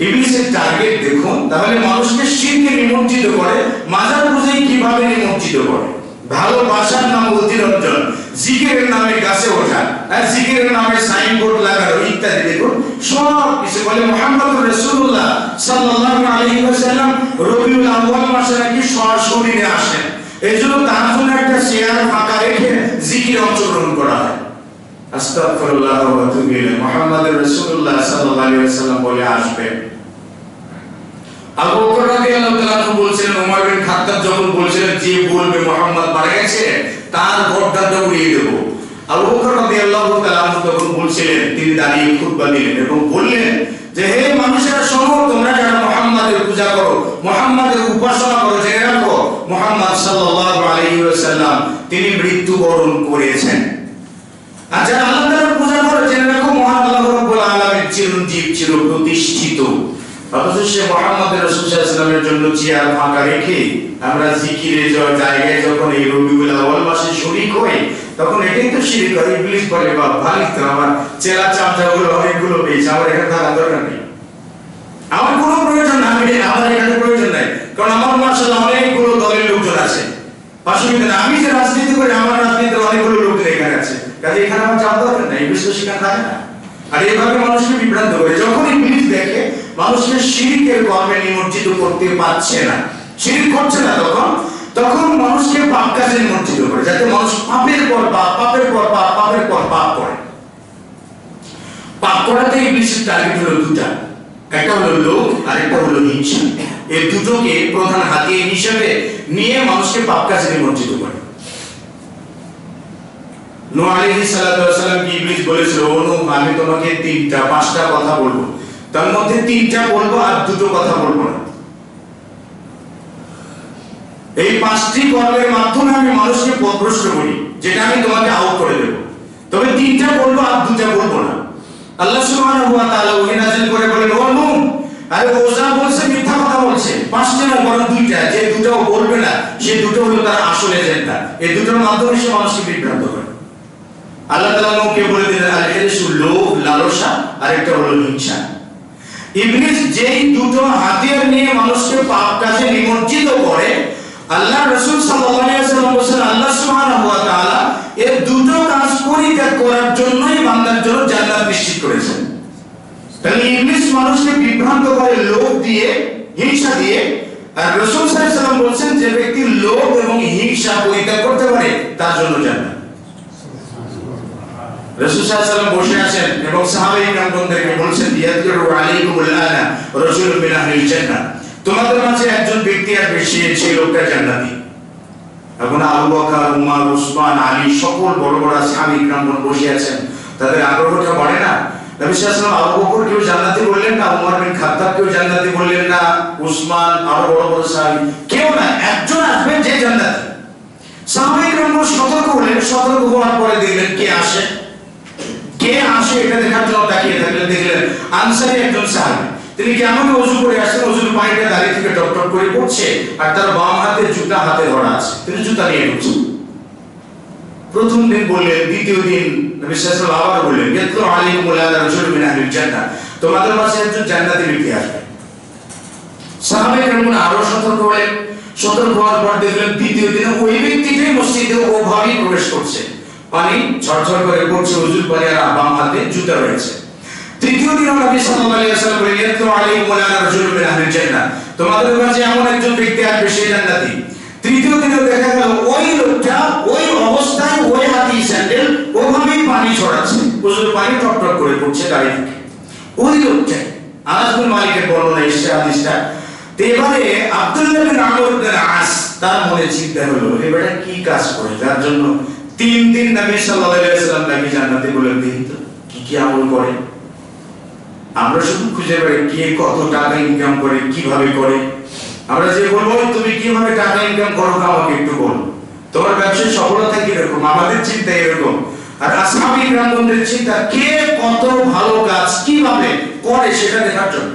[SPEAKER 1] ইবলিসের টার্গেট দেখুন, তাহলে মানুষকে শিরকে নিমজ্জিত করে, মাজার পূজায় কিভাবে নিমজ্জিত করে। ভালোবাসার নাম অতিরঞ্জন, জিকিরের নামে গাছে ওঠা, আর জিকিরের নামে সাইনবোর্ড লাগানো ইত্যাদি। দেখুন সব কিছু বলে মুহাম্মদুর রাসূলুল্লাহ সাল্লাল্লাহু আলাইহি ওয়াসাল্লাম রবিউল আউয়াল মাসে নাকি সশরীরে আসেন, এজন্য তার জন্য একটা চেয়ার ফাঁকা রেখে জিকিরে অংশগ্রহণ করা হয়। আস্তাগফিরুল্লাহ ওয়া আতুবু ইলাইহি। মুহাম্মদুর রাসূলুল্লাহ সাল্লাল্লাহু আলাইহি ওয়াসাল্লাম বলে আসবেন। আবু বকর রাদিয়াল্লাহু তাআলা বলছিলেন, ওমর বিন খাত্তাব যখন বলছিলেন যে বলবে মুহাম্মদ মারা গেছে তার গর্দানটা উড়িয়ে দেব, আবু বকর রাদিয়াল্লাহু তাআলা তখন বলছিলেন, তিনি দাঁড়িয়ে খুতবা দিলেন এবং বললেন যে হে মানুষেরা শোনো, তোমরা যারা মুহাম্মাদের পূজা করো, মুহাম্মাদের উপাসনা করো, জেনে রাখো মুহাম্মদ সাল্লাল্লাহু আলাইহি ওয়াসাল্লাম তিনি মৃত্যুবরণ করেছেন। আর যারা আল্লাহ তাআলার পূজা করে, জেনে রাখো মহান আল্লাহ রাব্বুল আলামিন চিরঞ্জীব, চিরপ্রতিষ্ঠিত। অথচ সে মুহাম্মদ রাসূল সাল্লাল্লাহু আলাইহি ওয়াসাল্লামের জন্য চেয়ার ফাঁকা রেখে আমরা জিকিরের জায়গায় যখন এই রবিউল আউয়াল মাসে শরীক হই, তখন এটাই তো শিরক হয়। ইবলিস বলে, বাবা ভালো তো আমার চেলা চামচাগুলো অনেকগুলো পেয়েছে, আমার এখানে থাকার দরকার নেই, আমার কোনো প্রয়োজন নাই, আমার এখানে প্রয়োজন নাই, কারণ আমার মাশাআল্লাহ অনেকগুলো দলের লোকজন আছে। অসুবিধা নেই, আমি যে রাজনীতি করি আমার রাজনীতির অনেকগুলো লোকজন এখানে আছে, কাজে এখানে আমার যাওয়ার দরকার নেই। ইবলিস তো সেখানে থাকে না। আর এইভাবে মানুষকে বিভ্রান্ত করে, যখন ইবলিস দেখে মানুষকে শিরকের কর্মে নিমজ্জিত করতে পারছে না, শিরক করছে না, তখন মানুষকে পাপ কাজে নিমজ্জিত করে, যাতে মানুষ পাপের পর পাপ, পাপের পর পাপ, পাপের পর পাপ করে। পাপ করাতে ইবলিসের টার্গেট হলো দুটা, একটা হলো লোভ আর একটা হলো হিংসা। এই দুটোকে প্রধান হাতিয়ার হিসেবে নিয়ে মানুষকে পাপ কাজে নিমজ্জিত করে। নূহ আলাইহিস সালাম কি ইবলিস বলেছিল, ও নূহ আমি তোমাকে 5টা কথা বলবো, তার মধ্যে 3টা বলবো আর 2টো কথা বলবো না। এই 5টি কর্মের মাধ্যমে আমি মানুষকে পথভ্রষ্ট করি, যেটা আমি তোমাকে আউট করে দেব, তবে 3টা বলবো আর 2টা বলবো না। আল্লাহ সুবহানাহু ওয়া তাআলা ওহী নাযিল করে বলেন, ও নূহ, আরে ও যা বলছে মিথ্যা কথা বলছে, 5টা না বরং 2টা, যে 2টাও বলবে না সেই 2টো হলো তার আসল এজেন্ডা। এই 2টোর মাধ্যমে সে মানুষকে বিভ্রান্ত করে। আল্লাহ তাআলা নূহকে বলে দিলেন, আল হিরসু, লোভ লালসা, আর একটা হলো হিংসা। ইবলিস যেই দুটো হাতিয়ার নিয়ে মানুষকে পাপ কাজে নিমজ্জিত করে, আল্লাহ রাসূল সাল্লাল্লাহু আলাইহি ওয়াসাল্লাম বলেন আল্লাহ সুবহানাহু ওয়া তাআলা এই দুটো কাজ পরিত্যাগ করার জন্যই বান্দার জন্য জান্নাত নিশ্চিত করেছেন। তাহলে ইবলিস মানুষকে বিভ্রান্ত করে লোভ দিয়ে, হিংসা দিয়ে, আর রাসূল সাল্লাল্লাহু আলাইহি ওয়াসাল্লাম বলেন যে ব্যক্তি লোভ এবং হিংসা পরিত্যাগ করতে পারে তার জন্য জান্নাত। রাসূল সাল্লাল্লাহু আলাইহি ওয়াসাল্লাম বসে আছেন এবং সাহাবায়ে কেরামদেরকে বলছেন ইয়াদুরু আলাইকুমুল আনা রাসূলুম মিন আহলিল জান্নাহ, তোমাদের মাঝে একজন ব্যক্তি আসবে, সেই লোকটা জান্নাতি। এখন আবু বকর, উমর, উসমান, আলী সকল বড় বড় সাহাবী কেরামগণ বসে আছেন, তাদের আগ্রহটা বাড়ে না? নবী সাল্লাল্লাহু আলাইহি ওয়াসাল্লাম আবু বকর কেউ জান্নাতি বললেন না, উমর বিন খাত্তাব কেউ জান্নাতি বললেন না, উসমান আরো বড় বড় সাহাবী কেউ না, একজন আসবেন যে জান্নাতি। সাহাবায়ে কেরামগণ সতর্ক হলেন, সতর্ক হওয়ার পরে দেখলেন কে আসে এটা দেখার জন্য তাকিয়ে থাকলেন, দেখলেন আনসারী একজন সাহাবী। তিনি কেমন ওযু করে আসেন, ওযুর পানিটা দাঁড়িয়ে থেকে টপ টপ করে পড়ছে, আর তার বাম হাতে জুতা হাতে ধরা আছে, তিনি জুতা নিয়ে ঢুকছেন। প্রথম দিন বললেন, দ্বিতীয় দিন নবী সাল্লাল্লাহু আলাইহি ওয়াসাল্লাম আবার বললেন ইয়াতলু আলাইকুমুল আনা রাসূলুম মিন আহলিল জান্নাহ, তোমাদের মাঝে একজন জান্নাতি ব্যক্তি আসবে। সাহাবায়ে কেরামগণ আরো সতর্ক হলেন, সতর্ক হওয়ার পর দেখলেন দ্বিতীয় দিনে ওই ব্যক্তিটাই মসজিদে ওভাবেই প্রবেশ করছে, পানি ঝরঝর করে পড়ছে, ওযুর পানি আর বাম হাতে জুতা রয়েছে। তৃতীয় দিন নবী সাল্লাল্লাহু আলাইহি ওয়াসাল্লাম বলেন ইয়াতলু আলাইকুমুল আনা রাসূলুম মিন আহলিল জান্নাহ, তোমাদের মাঝে এমন একজন ব্যক্তি আসবে সে জান্নাতি। তৃতীয় দিনে দেখা গেল ওই লোকটা ওই অবস্থায় ওই হাতি স্যান্ডেল ওভাবেই পানি ছড়াচ্ছে, ওযুর পানি টপ টপ করে পড়ছে গাড়ি থেকে, ওই লোকটা। আনাস বিন মালিকের বর্ণনা এসেছে হাদিসটা। তো এবারে আব্দুল্লাহ বিন আমর বিন আস তার মনে চিন্তা হলো এবারে কি কাজ করে যার জন্য 3 দিন নবী সাল্লাল্লাহু আলাইহি ওয়াসাল্লাম তাকে জান্নাতে বলেন, দেখি তো কি আমল করে। আমরা শুধু খুঁজে বেড়াই কে কত টাকা ইনকাম করে, কিভাবে করে। আমরা যে বলবো তুমি কিভাবে টাকা ইনকাম করো আমাকে একটু বলো, তোমার ব্যবসায় সফলতা কিরকম, আমাদের চিন্তা এরকম। আর আসহাবী কেরামগণের চিন্তা কে কত ভালো কাজ কিভাবে করে সেটা দেখার জন্য।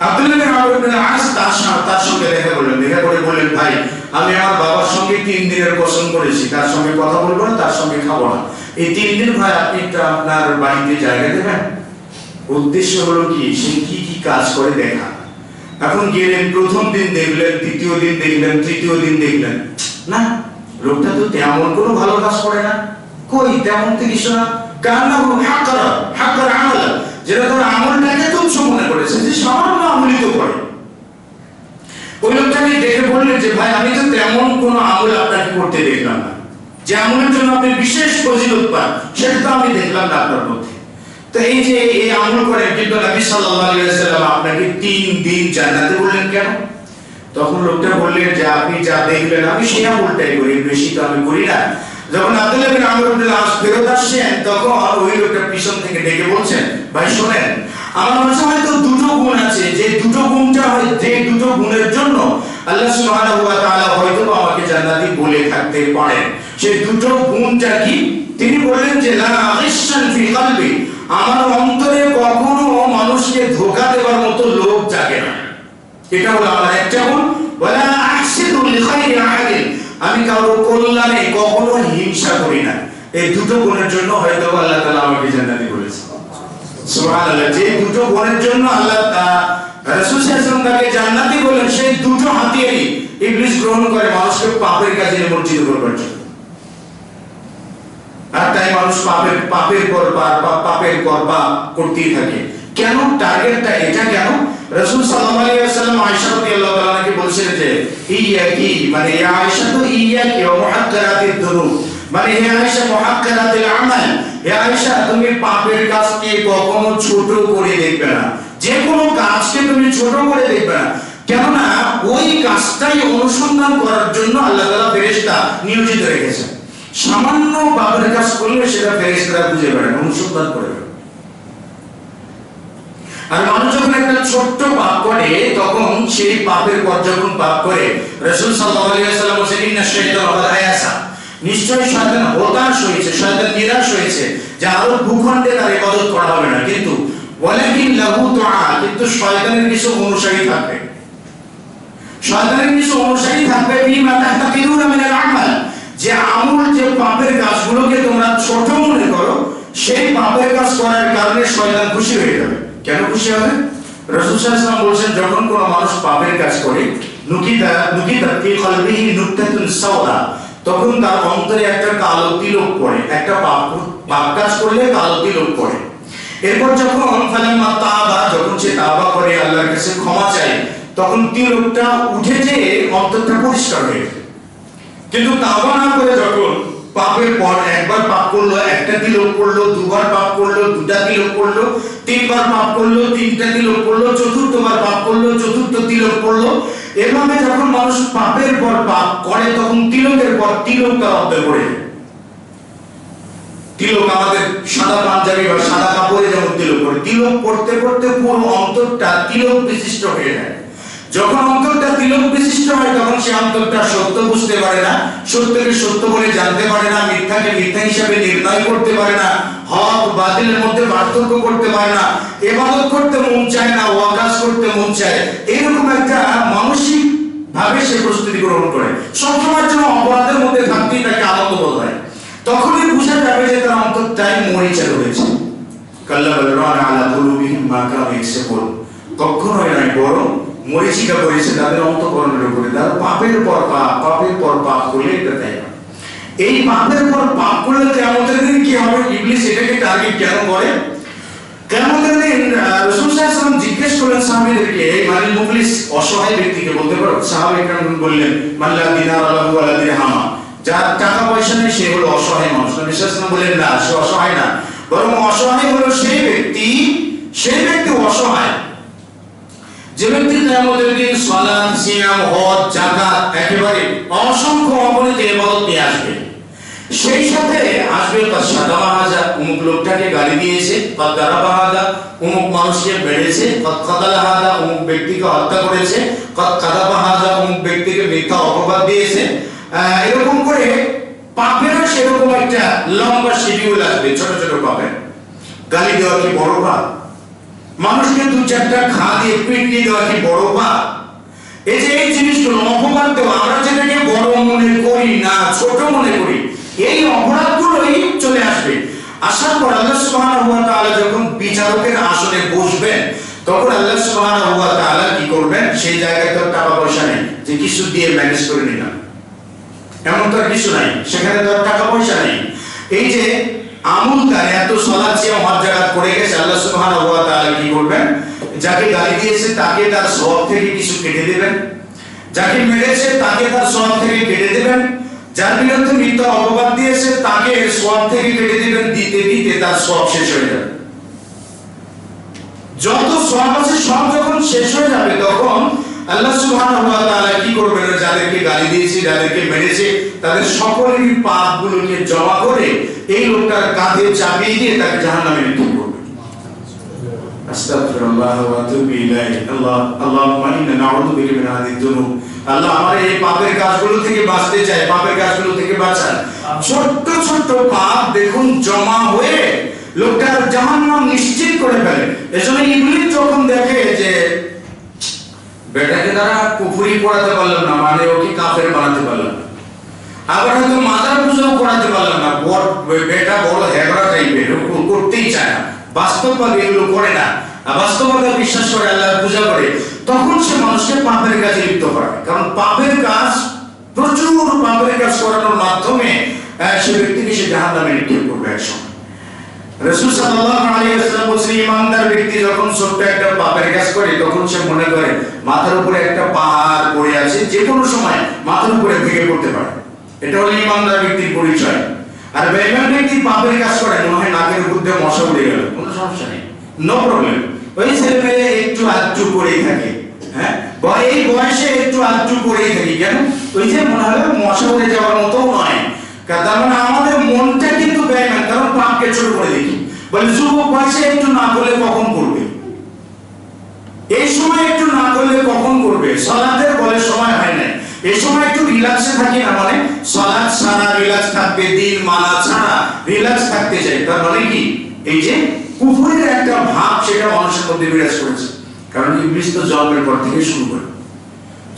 [SPEAKER 1] আব্দুল্লাহ বিন আমর বিন আস তার সঙ্গে দেখা করলেন, দেখা করে বললেন ভাই আমি আমার বাবার সঙ্গে 3 দিনের কসম করেছি, তার সঙ্গে কথা বলবো না, তার সঙ্গে খাবো না। এই 3 দিন ভাই আপনি একটু আপনার বাড়িতে জায়গা দেবেন। উদ্দেশ্য হলো কি সে কি কি কাজ করে দেখা। এখন গেলেন, প্রথম দিন দেখলেন, দ্বিতীয় দিন দেখলেন, তৃতীয় দিন দেখলেন, না লোকটা তো তেমন কোনো ভালো কাজ করে না, কই তেমন তো কিছু না। কান্নাহু হাক্কার আমল, যেটা তার আমলটাকে তুচ্ছ মনে করেছে, যে সামান্য আমলই তো করে। ওই লোকটাকে দেখে বললেন যে ভাই আমি তো তেমন কোনো আমল আপনাকে করতে দেখলাম না, যে আমলের জন্য আপনি বিশেষ ফজিলত পান সেটা তো আমি দেখলাম না আপনার মধ্যে। তো এই যে এই আমল করে কিন্তু নবী সাল্লাল্লাহু আলাইহি ওয়াসাল্লাম আপনাকে 3 দিন জান্নাতে বললেন কেন? তখন লোকটা বললেন যে আপনি যা দেখলেন আমি সেই আমলটাই করি, বেশি তো আমি করি না। যখন আব্দুল্লাহ বিন আমর বিন আস ফেরত আসছেন তখন ওই লোকটা পিছন থেকে ডেকে বলছেন ভাই শুনেন আমার মাঝে হয়তো দুটো গুণ আছে, যে দুটো গুণের জন্য আল্লাহ সুবহানাহু ওয়া তাআলা হয়তো আমাকে জান্নাতি বলে থাকতে পারেন। সেই দুটো গুণটা কি? তিনি বললেন যে লা গিশান ফি কলবি, আমার অন্তরে কখনো মানুষকে ধোঁকা দেওয়ার মতো লোভ জাগে না, এটা হলো আমার একটা গুণ। ওয়ালা আহসিদু লিখাইরি আহাদিন, আমি কারো কল্যাণে কখনো হিংসা করি না। এই দুটো গুণের জন্য হয়তো আল্লাহ তাআলা আমাকে জান্নাতি বলেছেন। সুবহানাল্লাহ, যে দুটো গুণের জন্য আল্লাহ রাসূল সাল্লাল্লাহু আলাইহি ওয়াসাল্লাম তাকে জান্নাতি বলেন, সেই দুটো হাতিয়ারই ইবলিস গ্রহণ করে মানুষকে পাপের কাজে নিমজ্জিত করবার জন্য। আর তাই মানুষ পাপের পর পাপ করতেই থাকে। কেন? টার্গেটটা এটা কেন? রাসূল সাল্লাল্লাহু আলাইহি ওয়াসাল্লাম আয়েশা রাদিয়াল্লাহু তাআলাকে বলেছিলেন যে ইয়াকি, মানে ইয়া আয়েশা তো ইয়াকি ওয়া মুহাক্কারাতিদ দুনুব, মানে হে আয়েশা মুহাক্কারাতিল আমাল, হে আয়েশা তুমি পাপের কাজকে কখনো ছোট করে দেখবে না, যে কোনো কাজকে তুমি ছোট করে দেখবে না। কেননা ওই কাজটাই অনুসন্ধান করার জন্য আল্লাহ তাআলা ফেরেশতা নিয়োজিত রেখেছেন। সামান্য পাপের কাজ করলে সেটা ফেরেশতারা বুঝে বেড়ায়, অনুসন্ধান করে বেড়ায়। আর মানুষ যখন একটা ছোট্ট পাপ করে তখন সেই পাপের পর যখন পাপ করে রাসূল সাল্লাল্লাহু আলাইহি ওয়াসাল্লাম বলেছেন ইন্না শাইতানা ক্বাদ আয়াসা, নিশ্চয়ই শয়তান হতাশ হয়েছে, শয়তান নিরাশ হয়েছে যে আরো ভূখণ্ডে তার ইবাদত করা হবে না। কিন্তু ওয়ালাকিন লাহু তুআ, কিন্তু শয়তানের কিছু অনুসারী থাকবে, শয়তানের কিছু অনুসারী থাকবে বিমা তাহতাকিরুনা মিনাল আমাল, যে আমল, যে পাপের কাজগুলোকে তোমরা ছোট মনে করো সেই পাপের কাজ করার কারণে শয়তান খুশি হয়ে যাবে। কেন খুশি হবে? রাসূল সাল্লাল্লাহু আলাইহি ওয়াসাল্লাম বলেন যখন কোনো মানুষ পাপের কাজ করে নুকিতা ফি কলবিহি নুকতাতুন সাওদা, তখন তার অন্তরে একটা কালো তিলক পড়ে, একটা পাপ কাজ করলে কালো তিলক পড়ে। এরপর যখন ফালাম্মা তাবা, যখন সে তাওবা করে আল্লাহর কাছে ক্ষমা চায়, তখন তিলকটা উঠে যেয়ে অন্তরটা পরিষ্কার হয়ে যায়। কিন্তু তাওবা না করে যখন পাপের পর একবার পাপ করলো একটা তিলক পড়লো, দুবার পাপ করলো দুটা তিলক পড়লো, তিনবার পাপ করলো তিনটা তিলক পড়লো, চতুর্থবার পাপ করলো চতুর্থ তিলক পড়লো, এভাবে যখন মানুষ পাপের পর পাপ করে তখন তিলকের পর তিলক তার অন্তরে পড়ে যায়। তিলক আমাদের সাদা পাঞ্জাবি বা সাদা কাপড়ে যেমন তিলক পড়ে, তিলক পড়তে পড়তে পুরো অন্তরটা তিলক বিশিষ্ট হয়ে যায়। যখন অন্তরটা তিলক বিশিষ্ট হয় তখন সে অন্তরটা সত্য বুঝতে পারে না, সত্যকে সত্য বলে জানতে পারে না, মিথ্যাকে মিথ্যা হিসেবে নির্ণয় করতে পারে না, হক বাতিলের মধ্যে পার্থক্য করতে পারে না, ইবাদত করতে মন চায় না, ওয়াকাজ করতে মন চায়। এরকম একটা মানসিক ভাবে সে প্রস্তুতি গ্রহণ করে, সবসময় যেন অপরাধের মধ্যে থাকতেই তাকে আনন্দ বোধ হয়। তখনই বুঝা যাবে যে তার অন্তরটাই মরিচা রয়েছে। কাল্লা বাল রানা আলা কুলুবিহিম মা কানু ইয়াকসিবুন, কখনোই নয় বরং মরিচিকা করেছে তাদের অন্তঃকরণের উপরে। তারা পাপের পর পাপ করলে এটা তাই না। এই পাপের পর পাপ করলে কিয়ামতের দিন কি হবে? ইবলিস এটাকে টার্গেট কেন করে? কিয়ামতের দিন রাসূল সাল্লাল্লাহু আলাইহি ওয়াসাল্লাম জিজ্ঞেস করলেন সাহাবীদেরকে, মানিল মুফলিস, অসহায় ব্যক্তিকে বলতে পারো? সাহাবায়ে কেরাম বললেন, মাল্লা দিনার লাহু ওয়ালা দিরহাম, যার টাকা পয়সা নেই সে হলো অসহায় মানুষ। নবী সাল্লাল্লাহু আলাইহি ওয়াসাল্লাম বললেন, না, সে অসহায় না, বরং অসহায় হলো সেই ব্যক্তি অসহায় যে ব্যক্তি কিয়ামতের দিন সালাত, সিয়াম, হজ, যাকাত একেবারে অসংখ্য অগণিত ইবাদত নিয়ে আসবে, সেই সাথে আসবে তার সাদামাহাজা, অমুক লোকটাকে গালি দিয়েছে, কাদারাবাহাজা, অমুক মানুষকে মেরেছে, কাদালাহাজা, অমুক ব্যক্তিকে হত্যা করেছে, কাদাবাহাজা, অমুক ব্যক্তিকে মিথ্যা অপবাদ দিয়েছে। এরকম করে পাপেরও সেরকম একটা লম্বা শিডিউল আসবে। ছোট ছোট পাপের গালি দেওয়া কি বড় পাপ? মানুষকে দু চারটা ঘা দিয়ে পিটিয়ে দেওয়া কি বড় পাপ? এই যে এই জিনিসগুলো অপবাদ দেওয়া, আমরা যেটাকে বড় মনে করি না, ছোট মনে করি, এই অপরাধগুলোই চলে আসবে। আসার পর আল্লাহ সুবহানাহু ওয়া তাআলা যখন বিচারকের আসনে বসবেন, তখন আল্লাহ সুবহানাহু ওয়া তাআলা কি করবেন? সেই জায়গায় তো টাকা পয়সা নেই যে কিছু দিয়ে ম্যানেজ করে নিলাম, এমন তো কিছু নাই, সেখানে তো টাকা পয়সা নেই। এই যে আমল তার এত সালাত সিয়াম হজ যাকাত করে গেছে, আল্লাহ সুবহানাহু ওয়া তাআলা কি করবেন? যাকে গালি দিয়েছে তাকে তার সওয়াব থেকে কিছু কেটে দেবেন, যাকে মেরেছে তাকে তার সওয়াব থেকে কেটে দেবেন, যার বিরুদ্ধে মিথ্যা অপবাদ দিয়েছে তাকে সওয়াব থেকে কেটে দেবেন, দিতে দিতে তার সওয়াব শেষ হয়ে যাবে। যত সওয়াব আছে সব যখন শেষ হয়ে যাবে তখন আল্লাহ সুবহানাহু ওয়া তাআলা কি করবেন? যাদেরকে গালি দিয়েছে, যাদেরকে মেরেছে, তাদের সকলেরই পাপগুলোকে জমা করে এই লোকটার কাঁধে চাপিয়ে দিয়ে তাকে জাহান্নামে নিক্ষেপ করবেন। আস্তাগফিরুল্লাহ ওয়া আতুবু ইলাইহি। আল্লাহুম্মা ইন্না নাউযু বিকা মিন হাযিহি যুনুব। আল্লাহ, আমরা এই পাপের কাজগুলো থেকে বাঁচতে চাই, পাপের কাজগুলো থেকে বাঁচান। ছোট ছোট পাপ দেখুন জমা হয়ে লোকটার জাহান্নাম নিশ্চিত করে ফেলে। এজন্য ইবলিস যখন দেখে যে বেটাকে তারা কুফরি পড়াতে পারলাম না, মানে ওকে কাফের বানাতে পারলাম না, আবার হয়তো মাজার পূজাও করাতে পারলাম না, বেটা বড় হেবরা টাইপের, করতেই চায় না, বাস্তববাদী এগুলো করে না, বাস্তবতা বিশ্বাস করে, আল্লাহর পূজা করে, তখন সে মানুষকে পাপের কাজে লিপ্ত করে। কারণ পাপের কাজ, প্রচুর পাপের কাজ করানোর মাধ্যমে সে ব্যক্তিকে সে জাহান্নামে নিক্ষেপ করবে একসময়। রাসূল সাল্লাল্লাহু আলাইহি ওয়াসাল্লাম বলেছেন, ইমানদার ব্যক্তি যখন ছোট্ট একটা পাপের কাজ করে তখন সে মনে করে মাথার উপরে একটা পাহাড় পড়ে আছে, যে কোনো সময় মাথার উপরে ভেঙে পড়তে পারে। এটা হলো ইমানদার ব্যক্তির পরিচয়। আর বেঈমান ব্যক্তি পাপের কাজ করে মনে হয় নাকের উপর দিয়ে মশা উড়ে গেল, কোনো সমস্যা নেই, নো প্রবলেম, ওই ছেলেমেয়ে একটু আধটু করেই থাকে, হ্যাঁ, এই বয়সে একটু আধটু করেই থাকি, কেন? ওই যে মনে হয় মশা উড়ে যাওয়ার মতো নয়। তার মানে আমাদের মনটা কিন্তু বেঈমান, কারণ পাপকে ছোট করে দেখি, বলে যুবক বয়সে একটু না করলে কখন করবে, এই সময় একটু না করলে কখন করবে, সালাতের বলে সময় হয় না, এই সময় একটু রিল্যাক্সে থাকি না, মানে সালাত ছাড়া রিল্যাক্স থাকবে, দিন মানা ছাড়া রিল্যাক্স থাকতে চাই। তার মানে কি? এই যে কুফরের একটা ভাব সেটা মানুষের মধ্যে বিরাজ করেছে। কারণ ইবলিস তো জন্মের পর থেকে শুরু করে,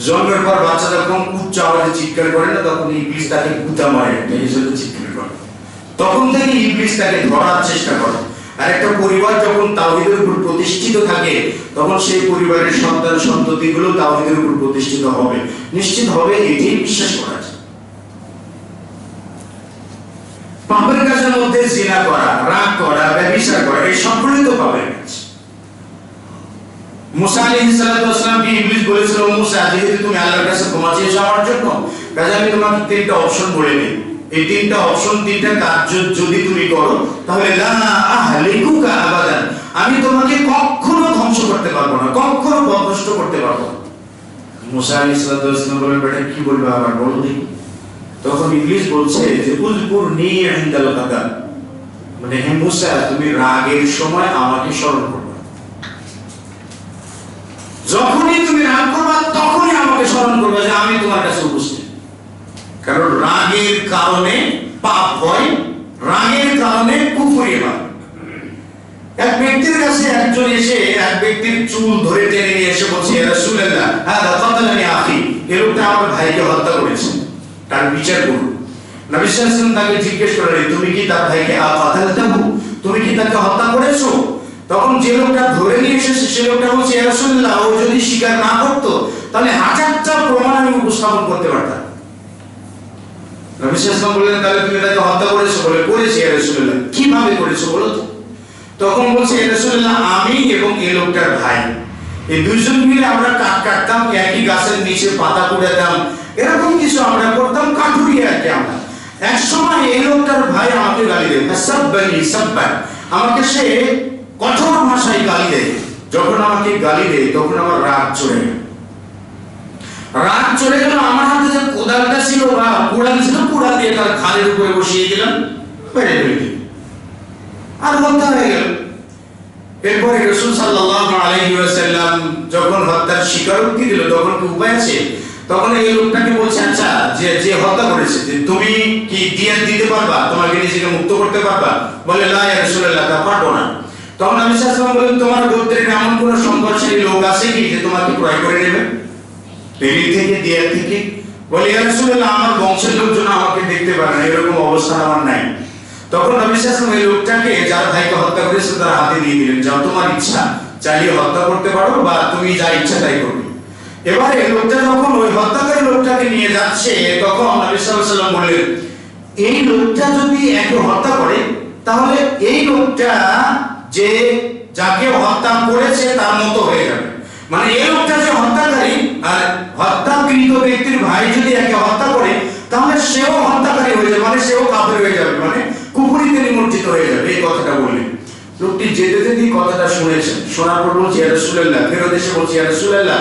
[SPEAKER 1] জন্মের পর বাচ্চা যখন উচ্চ আওয়াজে চিৎকার করে না, তখন ইবলিস তাকে গুতা মারে, এই জন্য চিৎকার করে, তখন থেকে ইবলিস তাকে ধরার চেষ্টা করে। আর একটা পরিবার যখন তাওহীদের উপর প্রতিষ্ঠিত থাকে তখন সেই পরিবারের সন্তান সন্ততিগুলো তাওহীদের উপর প্রতিষ্ঠিত হবে, নিশ্চিত হবে, এটি বিশ্বাস করা যায়। পাপের কাজের মধ্যে জিনা করা, রাগ করা, ব্যভিচার করা, এই সবগুলোই তো পাপের কাজ। মুসা আলাইহিস সালাম কে ইবলিস বলেছিল, মুসা যেহেতু তুমি আল্লাহর কাছে ক্ষমা চেয়েছো আমার জন্য, কাজে আমি তোমাকে তিনটা অপশন বলে দিই, এই তিনটা অপশন, তিনটা কাজ যদি তুমি করো তাহলে লা আহলিকুকা আবাদান, আমি তোমাকে কখনো ধ্বংস করতে পারবো না, কখনো বরদাস্ত করতে পারবো না। মুসা আলাইহিস সালাম বলেন, বেটা কি বলবে আবার বলো দেখি। তখন ইবলিস বলছে যে উযকুরনি ইনদাল গাদাব, মানে হে মুসা তুমি রাগের সময় আমাকে স্মরণ করবে, যখনই তুমি রাগ করবে তখনই আমাকে স্মরণ করবে যে আমি তোমার কাছে উপস্থিত। কারণ রাগের কারণে পাপ হয়, রাগের কারণে কুফরি হয়। এক ব্যক্তির কাছে একজন এসে এক ব্যক্তির চুল ধরে টেনে নিয়ে এসে বলছে, ইয়া রাসূলুল্লাহ হাদা কাতালানি আখি, এই লোকটা আমার ভাইকে হত্যা করেছে, তার বিচার করুন। নবী সাল্লাল্লাহু আলাইহি ওয়াসাল্লাম তাকে জিজ্ঞেস করলেন, তুমি কি তার ভাইকে কাতালতাহু, তুমি কি তাকে হত্যা করেছো? তখন যে লোকটা ধরে নিয়ে এসেছে সে লোকটা বলছে, ইয়া রাসূলুল্লাহ ও যদি স্বীকার না করতো তাহলে হাজারটা প্রমাণ আমি উপস্থাপন করতে পারতাম। নবী সাল্লাল্লাহু আলাইহি ওয়াসাল্লাম বললেন, তাহলে তুমি তাকে হত্যা করেছো? বলে, করেছি ইয়া রাসূলুল্লাহ। কিভাবে করেছো বলো তো? তখন বলছে, ইয়া রাসূলুল্লাহ আমি এবং এই লোকটার ভাই এই দুইজন মিলে আমরা কাঠ কাটতাম, একই গাছের নিচে পাতা কুড়াতাম, এরকম কিছু আমরা করতাম, কাঠুরিয়া আর কি আমরা। এক সময় এই লোকটার ভাই আমাকে গালি দেয়, সাব্বানি সাব্বান, আমাকে সে কঠোর ভাষায় গালি দেয়। যখন আমাকে গালি দেয় তখন আমার রাগ চড়ে গেল, রাগ চড়ে গেল। আমার হাতে যে কোদালটা ছিল বা কুড়াল ছিল, কুড়াল দিয়ে তার ঘাড়ের উপরে বসিয়ে দিলাম, পেড়ে ফেলে দিলাম, আর হত্যা হয়ে গেল। এরপরে রাসূল সাল্লাল্লাহু আলাইহি ওয়াসাল্লাম যখন হত্যার স্বীকারোক্তি দিল তখন কি উপায় আছে? তখন এই লোকটাকে বলছে, আচ্ছা যে হত্যা করেছে তুমি কি দিয়াত দিতে পারবা, তোমাকে নিজেকে মুক্ত করতে পারবা? বলে, লা ইয়া রাসূলুল্লাহ, তা পারবো না। তখন নবী সাল্লাল্লাহু আলাইহি ওয়াসাল্লাম বলেন, তোমার গোত্রের এমন কোন সম্পদশালী লোক আছে কি যে তোমাকে ক্রয় করে নেবে তেরি থেকে, দিয়াত থেকে? বলে, ইয়া রাসূলুল্লাহ আমার বংশের লোকজন আমাকে দেখতে পারে না, এরকম অবস্থা আমার নাই। তখন নবী সাল্লাল্লাহু আলাইহি ওয়াসাল্লাম এই লোকটাকে যার ভাইকে হত্যা করেছে তার হাতে দিয়ে দিলেন, যাও তোমার ইচ্ছা, চাইলে হত্যা করতে পারো বা তুমি যা ইচ্ছা তাই করবে। এবারে লোকটা যখন ওই হত্যাকারী লোকটাকে নিয়ে যাচ্ছে তখন নবী সাল্লাল্লাহু আলাইহি ওয়াসাল্লাম বললেন, এই লোকটা যদি একে হত্যা করে তাহলে এই লোকটা যে যাকে হত্যা করেছে তার মতো হয়ে যাবে। মানে এই লোকটা যে হত্যাকারী আর হত্যাকৃত ব্যক্তির ভাই যদি একে হত্যা করে তাহলে সেও হত্যাকারী হয়ে যাবে, মানে সেও কাফের হয়ে যাবে, মানে কুফরিতে নিমজ্জিত হয়ে যাবে। এই কথাটা বললেন। লোকটি যেতে যেতে কথাটা শুনেছেন, শোনার পর বলছে, ইয়া রাসূলুল্লাহ, ফেরত এসে বলছে, ইয়া রাসূলুল্লাহ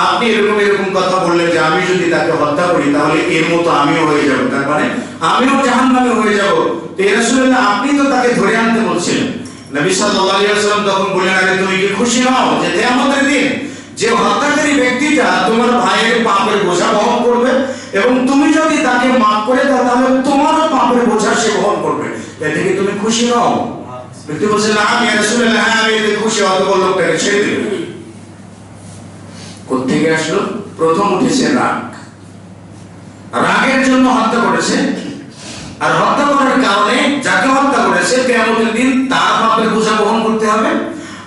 [SPEAKER 1] আপনি এরকম কথা বললেন যে আমি যদি তাকে হত্যা করি তাহলে এর মতো আমিও হয়ে যাব, তার মানে আমিও জাহান্নামে হয়ে যাব। তো ইয়া রাসূলুল্লাহ আপনি তো তাকে ধরে আনতে বলছিলেন। নবী সাল্লাল্লাহু আলাইহি ওয়াসাল্লাম তখন বললেন, আরে তুমি কি খুশি নও যে কিয়ামতের দিন যে হত্যাকারী ব্যক্তিটা তোমার ভাইয়ের পাপের বোঝা বহন করবে এবং তুমি যদি তাকে মাফ করে দাও তাহলে তোমারও পাপের বোঝা সে বহন করবে, এতে কি তুমি খুশি নও? ব্যক্তি বলছে, না আমি রাসূলুল্লাহ, হ্যাঁ আমি এতে খুশি। অতঃপর লোকটাকে ছেড়ে দিল। কোত্থেকে আসলো? প্রথম উঠেছে রাগ, রাগের জন্য হত্যা করেছে। আর হত্যা করার কারণে যাকে হত্যা করেছে কিয়ামতের দিন তার পাপের বোঝা বহন করতে হবে,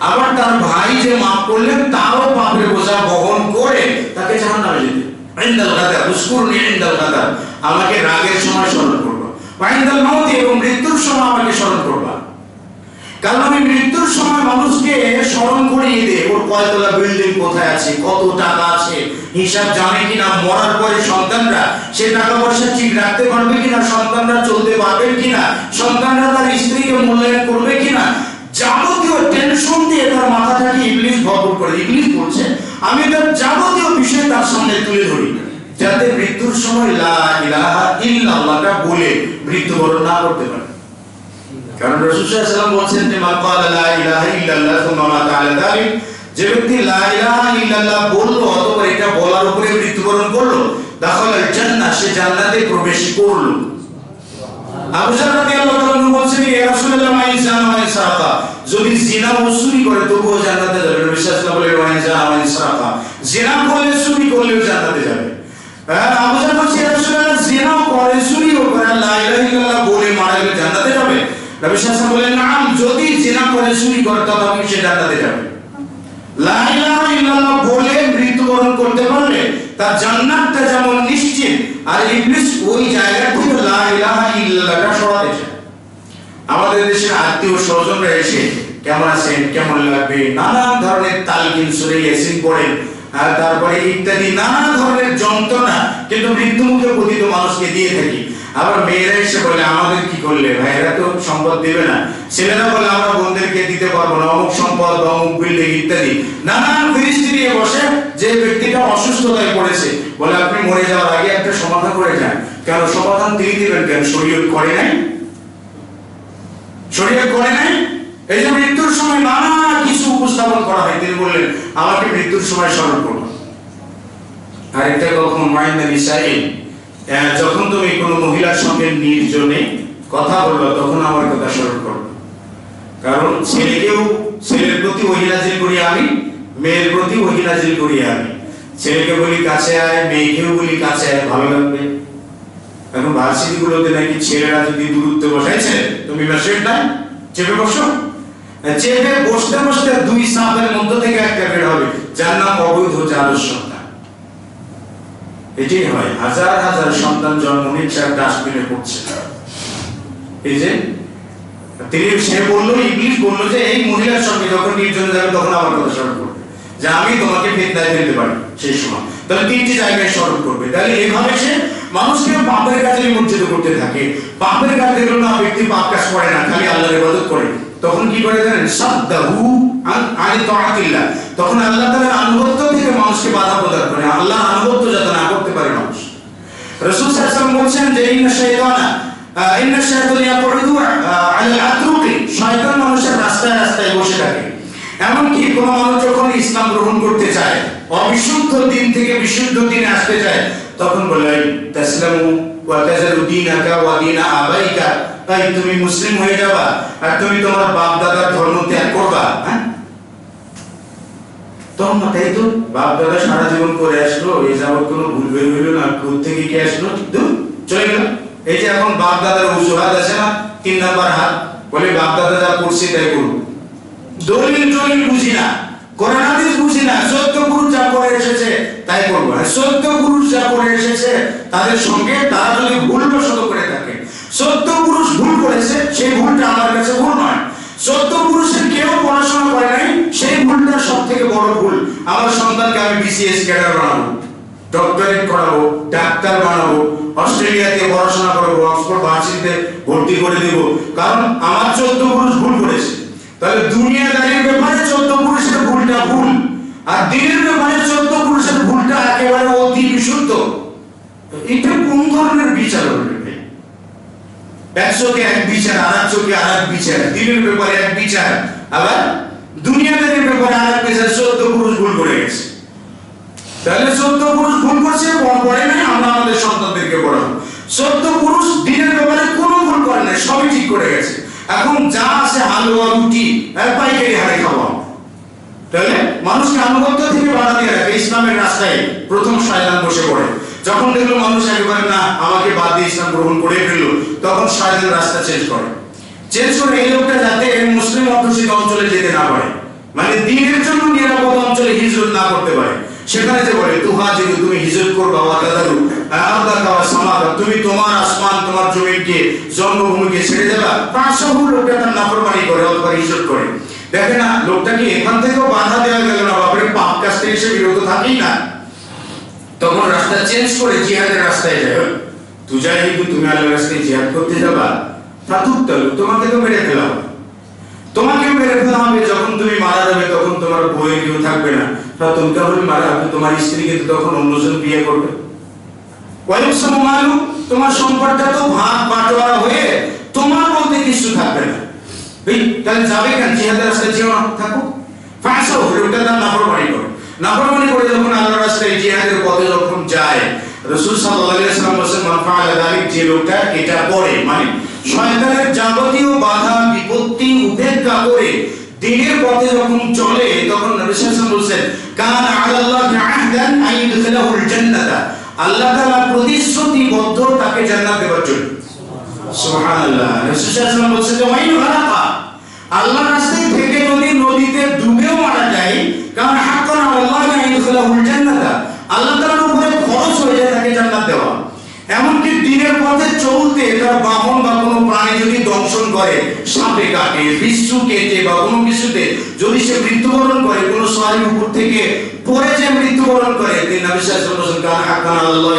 [SPEAKER 1] আবার তার ভাই যে মাফ করলেন তারও পাপের বোঝা বহন করে তাকে জাহান্নামে যেতে। ইনদাল গাদা উসকুরনি ইনদাল গাদা, আমাকে রাগের সময় স্মরণ করবা, ওয়া ইনদাল মাউত, এবং মৃত্যুর সময় আমাকে স্মরণ করবা। কারণ আমি মৃত্যুর সময় মানুষকে স্মরণ করিয়ে দেই ওর কয়তলা বিল্ডিং কোথায় আছে, কত টাকা আছে, হিসাব জানে কিনা, মরার পরে সন্তানরা সে টাকা পয়সা ঠিক রাখতে পারবে কিনা, সন্তানরা চলতে পারবে কিনা, সন্তানরা তার স্ত্রীকে মূল্যায়ন করবে কিনা, যাবতীয় টেনশন দিয়ে তার মাথাটাকে ইবলিস ভরপুর করে। ইবলিস বলছে আমি তার যাবতীয় বিষয় তার সামনে তুলে ধরি যাতে মৃত্যুর সময় লা ইলাহা ইল্লাল্লাহটা বলে মৃত্যুবরণ না করতে পারে। কারণ রাসূল সাল্লাল্লাহু আলাইহি ওয়াসাল্লাম বলেছেন যে মান ক্বালা লা ইলাহা ইল্লাল্লাহ সুম্মা মাতা আলা যালিক, যে ব্যক্তি লা ইলাহা ইল্লাল্লাহ বলল অথবা এটা বলার উপরে মৃত্যুবরণ করলো, দাখালাল জান্নাহ, সে জান্নাতে প্রবেশ করলো। আবু যর রাদিয়াল্লাহু তাআলা বলছেন, ইয়া রাসূলুল্লাহ মা ইনসানা ওয়া ইসরাকা, যদি জিনা ও চুরি করে তবুও জান্নাতে যাবে। নবী সাল্লাল্লাহু আলাইহি ওয়া সাল্লাম ওয়া ইসরাকা, জিনা করলে চুরি করলেও জান্নাতে যাবে। আবু যর বলছে, ইয়া রাসূলুল্লাহ জিনা করে চুরিও করে লা ইলাহা ইল্লাল্লাহ বলে মারা গেলে জান্নাতে যাবে? নবী সাল্লাল্লাহু আলাইহি ওয়াসাল্লাম বলেন নাম, যদি জিনা করে চুরি করে তবে সে জান্নাতে যাবে। লা ইলাহা ইল্লাল্লাহ বলে মৃত্যুবরণ করতে পারলে তার জান্নাতটা যেমন নিশ্চিত, আর ইবলিস ওই জায়গা থেকে লা ইলাহা ইল্লাল্লাহটা সরাতে চায়। আমাদের দেশের আত্মীয় স্বজনরা এসে কেমন আছেন, কেমন লাগবে, নানা ধরনের তালকিন সূরা ইয়াসিন পড়েন, আর তারপরে ইত্যাদি নানা ধরনের যন্ত্রণা কিন্তু মৃত্যু মুখে পতিত মানুষকে দিয়ে থাকি। আবার মেয়েরা এসে বলে আমাদের কি করলে, ভাইরা তো সম্পদ দেবে না। ছেলেরা বলে আমরা বোনদেরকে দিতে পারবো না, অমুক সম্পদ, অমুক বিল্ডিং ইত্যাদি নানান ফিরিস্তি নিয়ে বসে। যে ব্যক্তিটা অসুস্থতায় পড়েছে বলে আপনি মরে যাওয়ার আগে একটা সমাধান করে যান। কেন সমাধান তিনি দিবেন কেন? শরীয়ত করে নাই, শরীয়ত করে নাই। এই যে মৃত্যুর সময় নানা কিছু উপস্থাপন করা হয়, তিনি বললেন আমাকে মৃত্যুর সময় স্মরণ করো। আর এটা কখনো মাইন্দা নিসাইন, যখন তুমি কোনো মহিলার সঙ্গে নির্জনে কথা বলবে তখন আমার কথা স্মরণ করবে। কারণ ছেলের প্রতি ওহী নাযিল করি আমি, মেয়ের প্রতি ওহী নাযিল করি আমি। ছেলেকে বলি কাছে আয়, মেয়েকেও বলি কাছে আয়, ভালো লাগবে। এখন ভার্সিটি গুলোতে নাকি ছেলেরা যদি দূরত্ব বসাইছে, তুমি মেসেজ না চেপে বসো, চেপে বসতে বসতে দুই সাপের মধ্য থেকে একটা বের হবে, যার নাম অবৈধ জারজ সন্তান। এটাই হয়, হাজার হাজার সন্তান জন্ম নিচ্ছে আর ডাস্টবিনে পড়ছে। এই যে সে বললো, ইবলিস বললো যে এই মহিলার সঙ্গে যখন নির্জনে যাবে তখন আমার কথা স্মরণ করবে, যে আমি তোমাকে ফিতনায় ফেলতে পারি সেই সময়। তাহলে তিনটি জায়গায় স্মরণ করবে। তাহলে এইভাবে সে মানুষকে পাপের কাজে নিমজ্জিত করতে থাকে। পাপের কাজ দেখলো না, ব্যক্তি পাপ কাজ করে না, খালি আল্লাহর ইবাদত করে, তখন কি করে জানেন? সাদ্দাহু আন তাআতিল্লাহ। তখন আল্লাহ তাআলার আনুগত্য থেকে মানুষকে বাধা প্রদান করে, আল্লাহর আনুগত্য যাতে না করতে পারে মানুষ। রাসূল সাল্লাল্লাহু আলাইহি ওয়াসাল্লাম বলেন যে ইন্না শাইতানা ইয়াকুদু আলাল আতরুকি, শয়তান মানুষের রাস্তায় রাস্তায় বসে থাকে। এমনকি কোন মানুষ যখন ইসলাম গ্রহণ করতে চায়, অবিশুদ্ধ দিন থেকে বিশুদ্ধ দিনে আসতে চায়, তখন বলে তাসলামু ওয়া তাজালু দীনাকা ওয়া দীনা আবাইকা, তাই তুমি মুসলিম হয়ে যাবা আর তুমি তোমার বাপ দাদার ধর্ম ত্যাগ করবা। হ্যাঁ, তখন তাই তো বাপ দাদা সারা জীবন করে আসলো, এই যাবত কোনো ভুল বের হইল না, কোথা থেকে কি আসলো, চলে গেল। এই যে এখন বাপ দাদার অজুহাত আছে না, 3 নাম্বার হাত, বলে বাপ দাদা যা করছে তাই করব, দলিল টলিল বুঝি না, কোরআন হাদিস বুঝি না, সত্য পুরুষ যা করে এসেছে তাই করব। সত্য পুরুষ যা করে এসেছে তাদের সঙ্গে তারা যদি ভুলবশত করে থাকে, সত্য পুরুষ ভুল করেছে, সেই ভুলটা আমার কাছে ভুল নয়। সত্য পুরুষের কেউ পড়াশোনা করে নাই, সেই ভুলটা সবথেকে বড় ভুল। আমার সন্তানকে আমি বিসিএস ক্যাডার বানাবো, ডক্টরেট করাবো, ডাক্তার বানাবো, অস্ট্রেলিয়াতে পড়াশোনা করাবো, অক্সফোর্ড ভার্সিটিতে ভর্তি করে দেব, কারণ আমার 14 পুরুষ ভুল করেছে। তাহলে দুনিয়াদারির ব্যাপারে 14 পুরুষের ভুলটা ভুল, আর দিনের ব্যাপারে 14 পুরুষের ভুলটা একেবারে অতি বিশুদ্ধ। এটা কোন ধরনের বিচার হলো? এক চোখে এক বিচার, আর এক চোখে আর এক বিচার, দিনের ব্যাপারে এক বিচার, আবার দুনিয়াদারির ব্যাপারে আর এক বিচার। 14 পুরুষ ভুল করে গেছে। তাহলে 14 পুরুষ ভুল করছে, পড়ে নাই, আমরা আমাদের সন্তানদেরকে পড়াবো। 14 পুরুষ দিনের ব্যাপারে কোনো ভুল করে নাই, সবই ঠিক করে গেছে। এখন যা আছে হালুয়া রুটি পাইকারি হারে খাওয়া। তাহলে মানুষকে আনুগত্য থেকে বাধা দিয়ে রাখে। ইসলামের রাস্তায় প্রথম শয়তান বসে পড়ে। যখন দেখলো মানুষ একেবারে না, আমাকে বাদ দিয়ে ইসলাম গ্রহণ করে ফেললো, তখন শয়তান রাস্তা চেঞ্জ করে। এই লোকটা যাতে মুসলিম অধ্যুষিত অঞ্চলে যেতে না পারে, মানে দিনের জন্য নিরাপদ অঞ্চলে হিজরত না করতে পারে, সেখানে যে বলে তুহাজিরু, তুমি হিজরত করবা, ওয়া তাদারু আরদাকা ওয়া সামাকা, তুমি তোমার আসমান তোমার জমিনকে জন্মভূমিকে ছেড়ে দেবা। 500 লোকটা তার নাফরমানি করে অথবা হিজরত করে। দেখে না লোকটাকে এখান থেকেও বাধা দেওয়া গেল না, বাপরে পাপ কাজ থেকে সে বিরত থাকেই না, তখন রাস্তা চেঞ্জ করে জিহাদের রাস্তায় যায়। তুজাহিদু, তুমি আল্লাহর রাস্তায় জিহাদ করতে যাবা, ফাতুক্তালু, তোমাকে তো মেরে ফেলা হবে, তোমাকে মেরে ফেলা হবে। যখন তুমি মারা যাবে তখন তোমার বউয়ের কেউ থাকবে না, ফাতুক্তালু মারা হবে, তোমার স্ত্রীকে তো তখন অন্যজন বিয়ে করবে। ওয়াইউসামু মালু, তোমার সম্পদটা তো ভাগ বাটোয়ারা হয়ে তোমার বলতে কিছু থাকবে না। তাহলে যাবে কেন জিহাদের রাস্তায়? যেও থাকো, ফাঁসো ওটা তার নাফরমানি করে। নাফরমানি করে যখন আল্লাহর রাস্তায় জিহাদের পথে যখন যায়, রাসূল সাল্লাল্লাহু আলাইহি ওয়াসাল্লাম বলেন মান ফাআলা যালিক, যে লোকটা এটা করে, মানে শয়তানের যাবতীয় বাধা বিপত্তি উপেক্ষা করে দিনের পথে যখন চলে, তখন নবী সাল্লাল্লাহু আলাইহি ওয়াসাল্লাম বলেন কানা আলাল্লাহি আহদান আইয়ুদখিলাহুল জান্নাতা, আল্লাহ তাআলা প্রতিশ্রুতিবদ্ধ তাকে জান্নাত দেওয়ার জন্য। সুবহানাল্লাহ। সুবহানাল্লাহ। রাসূল সাল্লাল্লাহু আলাইহি ওয়াসাল্লাম বলেছেন যে ওয়াইন গারাকা, আল্লাহর রাস্তায় থেকে যদি নদীতে ডুবেও মারা যায়, কারণ হাক্কান আল্লাহু ইয়াদখুলুল জান্নাতা, আল্লাহ তাআলার উপরে ফরজ হয়ে যায় তাকে জান্নাত দেওয়া। এমনকি দিনের পথে চলতে তার বাহন বা কোনো প্রাণী যদি দংশন করে, সাপে কাটে, বিচ্ছু কেটে বা কোনো কিছুতে যদি সে মৃত্যুবরণ করে, কোনো সওয়ারির উপর থেকে পড়ে যে মৃত্যুবরণ করে, তিনি নবী সাল্লাল্লাহু আলাইহি ওয়াসাল্লাম কান হাক্কান আল্লাহু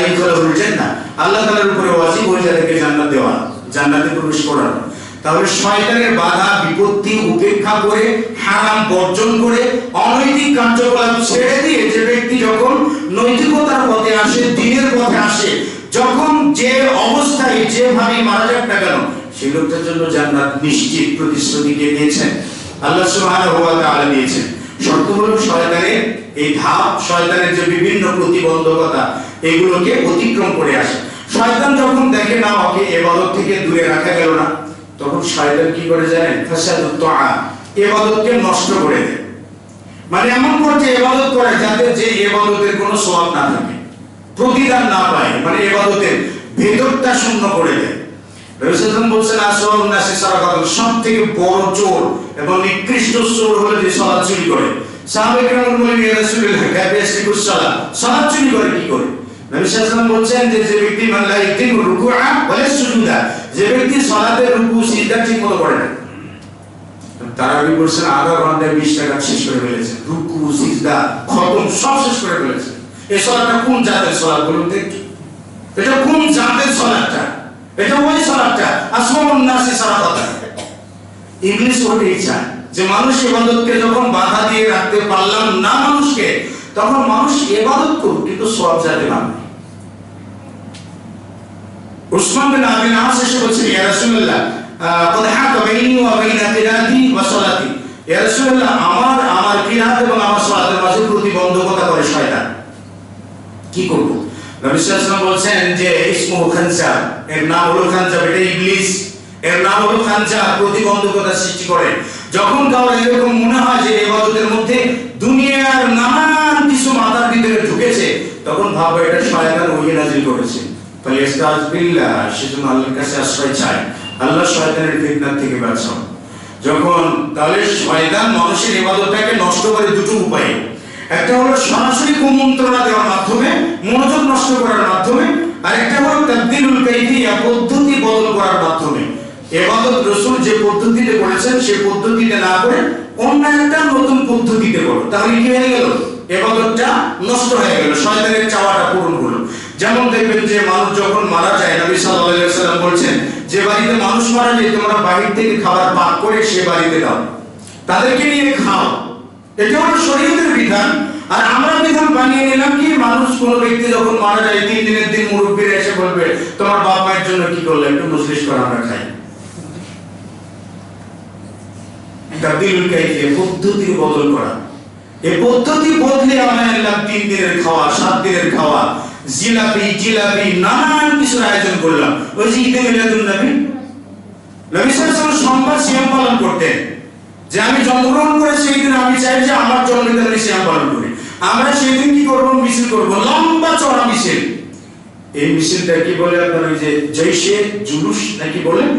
[SPEAKER 1] ইয়াদখুলুল জান্নাহ, আল্লাহ তাআলার উপরে ওয়াজিব হয়ে যায় তাকে জান্নাত দেওয়া, জান্নাতে প্রবেশ করানো। তাহলে শয়তানের বাধা বিপত্তি উপেক্ষা করে, হারাম বর্জন করে, অনৈতিক কার্যকলাপ ছেড়ে দিয়ে যে ব্যক্তি যখন নৈতিকতার পথে আসে, দ্বীনের পথে আসে, যখন যে অবস্থায় যেভাবে মারা যাক না কেন, সেই লোকটার জন্য জান্নাত নিশ্চিত প্রতিশ্রুতি দিয়েছেন আল্লাহ সুবহানাহু ওয়া তাআলা দিয়েছেন। শর্ত হলো শয়তানের এই ধাপ, শয়তানের যে বিভিন্ন প্রতিবন্ধকতা, এগুলোকে অতিক্রম করে আসে। শয়তান যখন দেখে না ওকে ইবাদত থেকে দূরে রাখা গেল না, তখন শয়তান কি করে জানেন? ফাসাদুত তাআ, ইবাদতকে নষ্ট করে দেয়। মানে এমন করছে ইবাদত করে যাতে যে ইবাদতের কোনো সওয়াব না থাকে, প্রতিদান না পায়, মানে ইবাদতের ভেতরটা শূন্য করে দেয়। রাসূলুল্লাহ বলেছেন আসওয়াবুন নাসি সারাকাতুন, সবথেকে বড় চোর এবং নিকৃষ্ট চোর হলো যে সালাত চুরি করে। সাহাবায়ে কেরাম বলেন ইয়া রাসূলুল্লাহ কাইফা ইয়াসরিকুস সালাত, সালাত চুরি করে কি করে? নবী সাল্লাল্লাহু আলাইহি ওয়াসাল্লাম বলেন যে ব্যক্তি মান লা ইয়াতিমু রুকুআ ওয়া সুজুদা, যে ব্যক্তি সালাতের রুকু সিজদা ঠিকমতো করে না। তারাবি বলেছেন আধা ঘন্টায় 20 টাকা শেষ করে ফেলেছে, রুকু সিজদা খতম সব শেষ করে ফেলেছে। এই সালাতটা কোন জাতের সালাত বলুন তো? এটা কোন জাতের সালাতটা? এটা ওই সালাতটা আসওয়াবুন নাসি সারাকাতুন। ইবলিস ওটাই চায় যে মানুষ ইবাদতকে যখন বাধা দিয়ে রাখতে পারলাম না মানুষকে, তখন মানুষ ইবাদত করুক কিন্তু সওয়াব যাতে না। উসমান বিন আবি নাস এসে বলছেন ইয়া রাসূলুল্লাহ قد حاك بيني وبين قراءتي وصلاتي, ইয়া রাসূলুল্লাহ আমার কিরাত এবং আমার সালাতের মাঝে প্রতিবন্ধকতা করে শয়তান, কি করব? নবী সাল্লাল্লাহু আলাইহি ওয়াসাল্লাম বলেন যে ইসমুহু খানজা, এর নাম হলো খানজা, এটা ইবলিস, এর নাম হলো খানজা, প্রতিবন্ধকতা সৃষ্টি করে। যখন কারো এরকম মনে হয় যে ইবাদতের মধ্যে দুনিয়ার নানান কিছু মাথার ভিতরে ঢুকেছে, তখন ভাবো এটা শয়তান ওহী নাযিল করেছে, ফালিয়াস্তাজ বিল্লাহ, সেজন্য আল্লাহর কাছে আশ্রয় চায়, আল্লাহ শয়তানের ফিতনা থেকে বাঁচাও। যখন তাহলে শয়তান মানুষের ইবাদতটাকে নষ্ট করে দুটো উপায়ে, একটা হলো সরাসরি কুমন্ত্রণা দেওয়ার মাধ্যমে, মনোযোগ নষ্ট করার মাধ্যমে, আর একটা হলো তাবদীলুল কাইফিয়া, পদ্ধতি বদল করার মাধ্যমে। ইবাদত রাসূল যে পদ্ধতিতে করেছেন সেই পদ্ধতিতে না করে অন্য একটা নতুন পদ্ধতিতে করো, তাহলে কি হয়ে গেল? ইবাদতটা নষ্ট হয়ে গেল, শয়তানের চাওয়াটা পূরণ হলো। যেমন দেখবেন যে মানুষ যখন মারা যায়, নবী সাল্লাল্লাহু আলাইহি ওয়াসাল্লাম বলেছেন যে বাড়িতে মানুষ মারা যায় তোমরা বাহির থেকে খাবার পাক করে সে বাড়িতে দাও, তাদেরকে নিয়ে খাও, এটা হলো শরীয়তের বিধান। আর আমরা বিধান বানিয়ে নিলাম কি, মানুষ কোন ব্যক্তি যখন মারা যায় 3 দিনের দিন মুরব্বিরা এসে বলবে তোমার বাপ মায়ের জন্য কি করলে, একটু মজলিস করে আমরা খাই। তাবদীলুল কাইফিয়া, পদ্ধতি বদল করা। এই পদ্ধতি বদলে আমরা এলাম 3 দিনের খাওয়া, 7 দিনের খাওয়া, জিলাপি নানান কিছুর আয়োজন করলাম। ওই যে ঈদে মিলাদুন নবী, নবী সাল্লাল্লাহু আলাইহি ওয়াসাল্লাম সোমবার সিয়াম পালন করতেন, যে আমি জন্মগ্রহণ করে সেই দিন আমি চাই যে আমার জন্মদিনে আমি সিয়াম পালন করি। আমরা সেই দিন কি করব? মিছিল করব, লম্বা চড়া মিছিল। এই মিছিলটা কি বলে আপনার, ওই যে জৈশে জুলুস নাকি বলেন,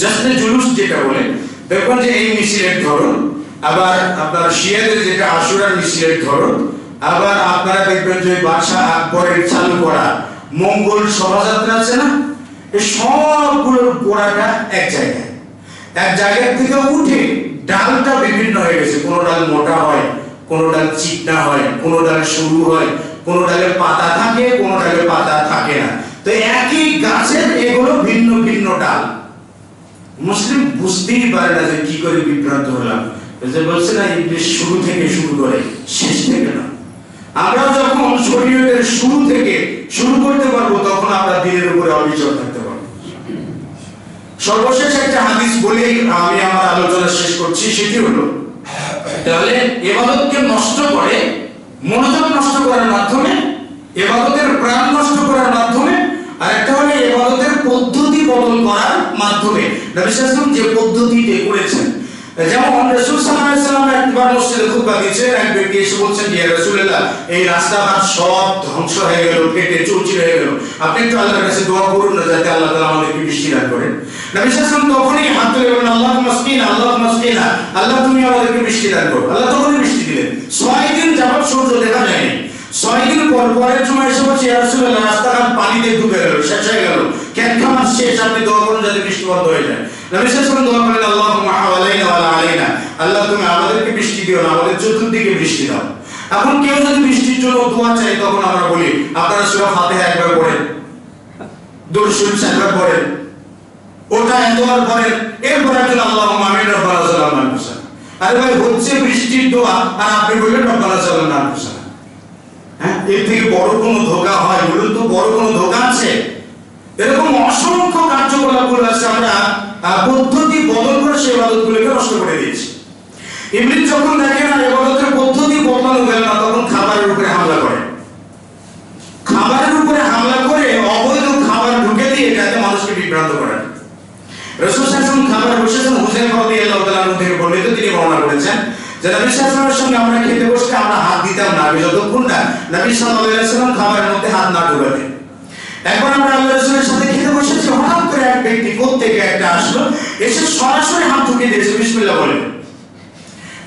[SPEAKER 1] জাসনে জুলুস যেটা বলেন, দেখুন যে এই মিছিলের ধরন, আবার আপনার শিয়াদের যেটা আশুরার মিছিলের ধরন, আবার আপনারা দেখবেন যে বাদশাহ আকবরের চালু করা মঙ্গল শোভাযাত্রা আছে না, এই সবগুলোর গোড়াটা এক জায়গা থেকে উঠে ডালটা বিভিন্ন হয়ে গেছে। কোন ডাল মোটা হয়, কোন ডাল চিকনা হয়, কোন ডালে সরু হয়, কোন ডালে পাতা থাকে, কোন ডালে পাতা থাকে না। তো একই গাছের এগুলো ভিন্ন ভিন্ন ডাল। মুসলিম বুঝতেই পারে না যে কি করে বিভ্রান্ত হলাম, যে বলছে না ইবলিস শুরু থেকে শুরু করে, শেষ থেকে না। আমরা যখন শরীয়তের শুরু থেকে শুরু করতে পারবো, তখন আমরা দিনের উপরে অবিচল থাকতে পারবো। সর্বশেষ একটা হাদিস বলে আমি আমার আলোচনা শেষ করছি, সেটি হলো তাহলে ইবাদতকে নষ্ট করে, মনোযোগ নষ্ট করার মাধ্যমে, ইবাদতের প্রাণ নষ্ট করার মাধ্যমে, আর একটা হলো ইবাদতের পদ্ধতি বদল করার মাধ্যমে। নবী সাল্লাল্লাহু আলাইহি ওয়াসাল্লাম যে পদ্ধতিতে করেছেন, যেমন রাসূল সাল্লাল্লাহু আলাইহি ওয়াসাল্লাম একবার মসজিদে খুতবা দিয়েছেন, এক ব্যক্তি এসে বলছেন ইয়া রাসূলুল্লাহ এই রাস্তাঘাট সব ধ্বংস হয়ে গেল, কেটে চৌচির হয়ে গেল, আপনি একটু আল্লাহর কাছে দোয়া করুন না যাতে আল্লাহ তাআলা আমাদেরকে বৃষ্টি দান করেন। নবী সাল্লাল্লাহু আলাইহি ওয়াসাল্লাম তখনই হাত তুলে বললেন আল্লাহুম্মা আসকিনা আল্লাহুম্মা আসকিনা, আল্লাহ তুমি আমাদেরকে বৃষ্টি দান করো। আল্লাহ তখনই বৃষ্টি দিলেন। 6 দিন যাবত সূর্য দেখা যায়নি। 6 দিন পর পরের সময় এসে বলছে ইয়া রাসূলুল্লাহ রাস্তাঘাট পানিতে ডুবে গেল, শেষ হয়ে গেল, ক্ষেত খামার শেষ, আপনি দোয়া করুন যাতে বৃষ্টি বন্ধ হয়ে যায়। নবী সাল্লাল্লাহু আলাইহি ওয়াসাল্লাম দোয়া করলেন আল্লাহুম্মা হাওয়ালাইনা ওয়া লা আলাইনা, আল্লাহ তুমি আমাদেরকে বৃষ্টি দিও না, আমাদের চতুর্দিকে বৃষ্টি দাও। এখন কেউ যদি বৃষ্টির জন্য দোয়া চায় তখন আমরা বলি আপনারা সূরা ফাতিহা একবার পড়েন, দরুদ শরীফ একবার পড়েন, ওটা এতবার পড়েন, এরপর একজন আল্লাহুম্মা আমিন রাব্বানা যালামনা আনফুসানা। আরে ভাই হচ্ছে বৃষ্টির দোয়া আর আপনি বললেন রাব্বানা যালামনা আনফুসানা। হ্যাঁ, এর থেকে বড় কোনো ধোঁকা হয় বলুন তো? বড় কোনো ধোঁকা আছে? এরকম অসংখ্য কার্যকলাপগুলো আছে, আমরা পদ্ধতি বদল করে সেই ইবাদতগুলোকে নষ্ট করে দিয়েছি। ইবলিস যখন দেখে না ইবাদতের পদ্ধতি বদলানো গেল না, তখন খাবারের উপরে হামলা করে। খাবারের উপরে হামলা করে অবৈধ খাবার ঢুকে দিয়ে যাতে মানুষকে বিভ্রান্ত করে। রাসূল সাল্লাল্লাহু আলাইহি ওয়াসাল্লাম খাবার বসেছেন, হুযায়ফা রাদিয়াল্লাহু তাআলা আনহু থেকে বর্ণিত, তিনি বর্ণনা করেছেন যে নবী সাল্লাল্লাহু আলাইহি ওয়াসাল্লামের সঙ্গে আমরা খেতে বসলে আমরা হাত দিতাম না যতক্ষণ না নবী সাল্লাল্লাহু আলাইহি ওয়াসাল্লাম খাবারের মধ্যে হাত না ঢোকাতেন। একবার আমরা আল্লাহর রাসূলের সাথে খেতে বসেছি, হঠাৎ করে এক ব্যক্তি প্রত্যেকে একটা আসলো, এসে সরাসরি হাত ঢুকিয়ে দিয়েছে, বিসমিল্লাহ বলে।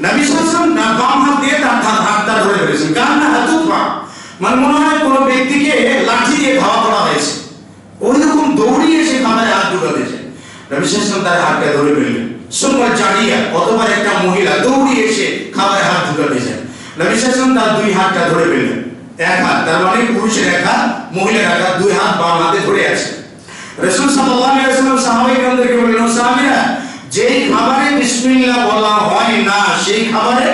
[SPEAKER 1] নবী সাল্লাল্লাহু আলাইহি ওয়াসাল্লাম বাম হাত দিয়ে তার হাতটা ধরে ফেলেছেন, কান্না হাতুফা, মানে মনে হয় কোনো ব্যক্তিকে লাঠি দিয়ে ধাওয়া করা হয়েছে, ওইরকম দৌড়িয়ে এসে খাবারে হাত ঢুকাতেছে। নবী সাল্লাল্লাহু আলাইহি ওয়াসাল্লাম তার হাতটা ধরে ফেললেন। সুন্নাহ জারিয়া, অথবা একটা মহিলা দৌড়িয়ে এসে খাবারে হাত ঢুকাতেছে, নবী সাল্লাল্লাহু আলাইহি ওয়াসাল্লাম তার দুই হাতটা ধরে ফেললেন। এক হাত, তার মানে পুরুষের এক হাত, মহিলার এক হাত, দুই হাত বাম হাতে ধরে আছে। রাসূল সাল্লাল্লাহু আলাইহি ওয়াসাল্লাম সাহাবায়ে-কেরামদেরকে বললেন, সাহাবীরা যেই খাবারে বিসমিল্লাহ বলা হয় না সেই খাবারে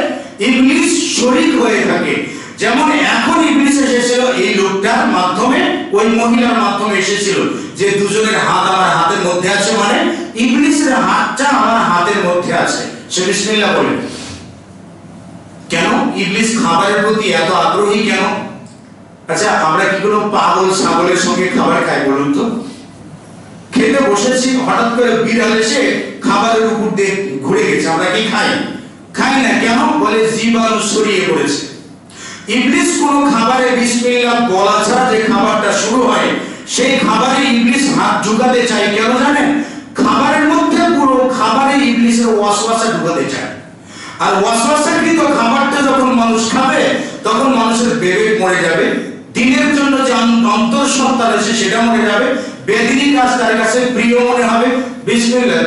[SPEAKER 1] ইবলিস শরীক হয়ে থাকে। যেমন এখন ইবলিস এসেছিল এই লোকটার মাধ্যমে, ওই মহিলার মাধ্যমে এসেছিল, যে দুজনের হাত আমার হাতের মধ্যে আছে, মানে ইবলিসের হাতটা আমার হাতের মধ্যে আছে, সে বিসমিল্লাহ বলে। কেন ইবলিস খাবারের প্রতি এত আগ্রহী কেন? আচ্ছা, আমরা কি কোনো পাগল ছাগলের সঙ্গে খাবার খাই বলুন তো? খেতে বসেছি, হঠাৎ করে বিড়াল এসে খাবারের উপর দিয়ে ঘুরে গেছে, আমরা কি খাই? খাই না। কেন? বলে জীবাণু ছড়িয়ে পড়েছে। ইবলিস কোন খাবারে বিসমিল্লাহ বলা ছাড়া যে খাবারটা শুরু হয় সেই খাবারে ইবলিস হাত ঢুকাতে চায়। কেন জানেন? খাবারের মধ্যে পুরো খাবারে ইবলিসের ওয়াসওয়াসা ঢুকাতে চায়। আর ওয়াসওয়াসাকৃত খাবারটা যখন মানুষ খাবে তখন মানুষের বিবেক মরে যাবে, দিনের জন্য যে অন্তঃসত্ত্বা রয়েছে সেটা মরে যাবে, বেদিনী কাজ তার কাছে প্রিয় মনে হবে। বিসমিল্লাহ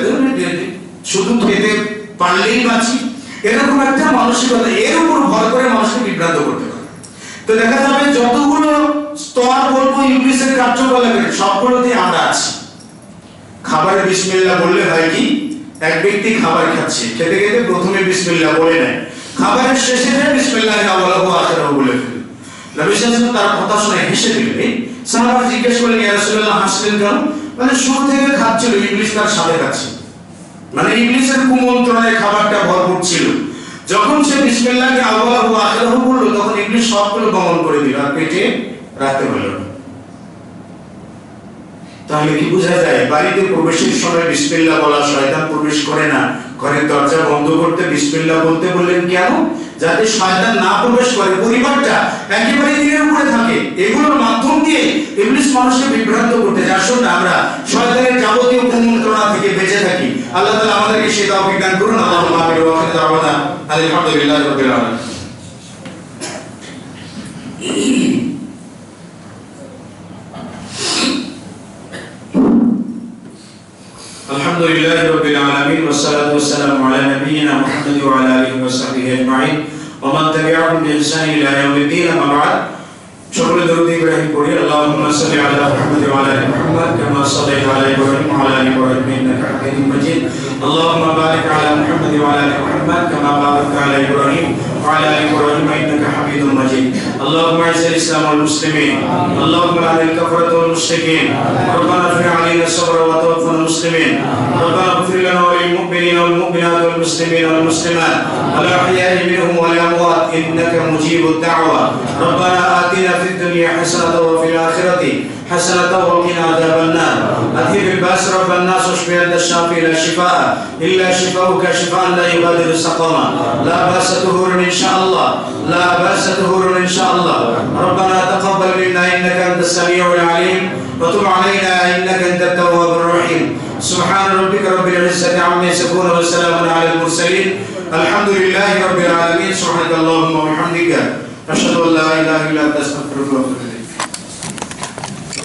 [SPEAKER 1] শুধু খেতে পারলেই বাঁচি, এরকম একটা মানসিকতা, এর উপর ভর করে মানুষকে বিভ্রান্ত করতে পারে। তো দেখা যাবে যতগুলো স্তর বলবো ইবলিসের কার্যকলাপের, সবগুলোতে আমরা আছি। খাবারে বিসমিল্লাহ বললে হয় কি, এক ব্যক্তি খাবার খাচ্ছে, খেতে খেতে প্রথমে বিসমিল্লাহ বলে নেয়, খাবারের শেষে বিসমিল্লাহ আওয়ালাহু আখিরাহু বলে ফেলে। নবী সাল্লাল্লাহু আলাইহি ওয়াসাল্লাম তার কথা শুনে হেসে দিলেন। সাহাবারা জিজ্ঞেস করলেন, ইয়া রাসূলুল্লাহ হাসলেন কেন? মানে শুরু থেকে খাচ্ছিল, ইবলিস তার সাথে খাচ্ছে, মানে ইবলিসের কুমন্ত্রণায় খাবারটা ভরপুর ছিল। যখন সে বিসমিল্লাহকে আওয়ালাহু আখিরাহু বলল তখন ইবলিস সবগুলো দমন করে দিল, আর পেটে রাখতে পারল না। তাহলে কি বোঝা যায়? বাড়িতে প্রবেশের সময় বিসমিল্লাহ বলা, শয়তান প্রবেশ করে না। ঘরের দরজা বন্ধ করতে বিসমিল্লাহ বলতে বললেন কেন? যাতে শয়তান না প্রবেশ করে, পরিবারটা একেবারে দিনের উপরে থাকে। এগুলোর মাধ্যম দিয়ে ইবলিস মানুষকে বিভ্রান্ত করতে যায়। আসুন আমরা শয়তানের যাবতীয় কুমন্ত্রণা থেকে বেঁচে থাকি। আল্লাহ তাআলা আমাদেরকে সেই তৌফিক দান করুন। আল্লাহুম্মা আমিন ওয়া আখিরু দাওয়ানা আলহামদুলিল্লাহি রাব্বিল আলামিন। আলহামদুলিল্লাহি রাব্বিল আলামিন ওয়া সাল্লাতু ওয়া সালামু আলা নাবিয়িনা মুহাম্মাদ ওয়া আলা আলিহি ওয়া সাহবিহি আজমাইন ওয়া মান তাবি'আহুম বিইহসান ইলা ইয়াউমিদ্দিন। আম্মা বা'দ। সকলে দরুদ ইব্রাহিম পড়ি। আল্লাহুম্মা সাল্লি আলা মুহাম্মাদ ওয়া আলা আলি মুহাম্মাদ কামা সাল্লাইতা আলা ইব্রাহিম ওয়া আলা আলি ইব্রাহিম ইন্নাকা হামিদুম মাজিদ। আল্লাহুম্মা বারিক আলা মুহাম্মাদ ওয়া আলা আলি মুহাম্মাদ কামা বারাকতা আলা ইব্রাহিম ওয়া আলা আলি ইব্রাহিম ইন্নাকা হামিদুম মাজিদ। আল্লাহুম্মা আ'ইজ্জিল ইসলাম ওয়াল মুসলিমিন, আল্লাহুম্মা আ'িল কাফরাতা ওয়াল والمشركين ربنا افرغ علينا الصبر وتوفنا مسلمين ربنا اغفر لنا وللمؤمنين والمؤمنات والمسلمين والمسلمات الأحياء منهم والأموات إنك مجيب الدعوة ربنا آتنا في الدنيا حسنة وفي الآخرة حسنة وقنا عذاب النار أذهب البأس رب الناس واشف أنت الشافي لا شفاء إلا شفاؤك شفاء لا يغادر سقما لا بأس طهور إن شاء الله لا بأس طهور إن شاء الله ربنا تقبل منا إنك أنت السميع العليم وتب علينا إنك أنت التواب الرحيم سبحان ربك رب العزة عما يصفون وسلام على المرسلين الحمد لله رب العالمين سبحانك اللهم وبحمدك أشهد أن لا إله إلا أنت أستغفرك وأتوب إليك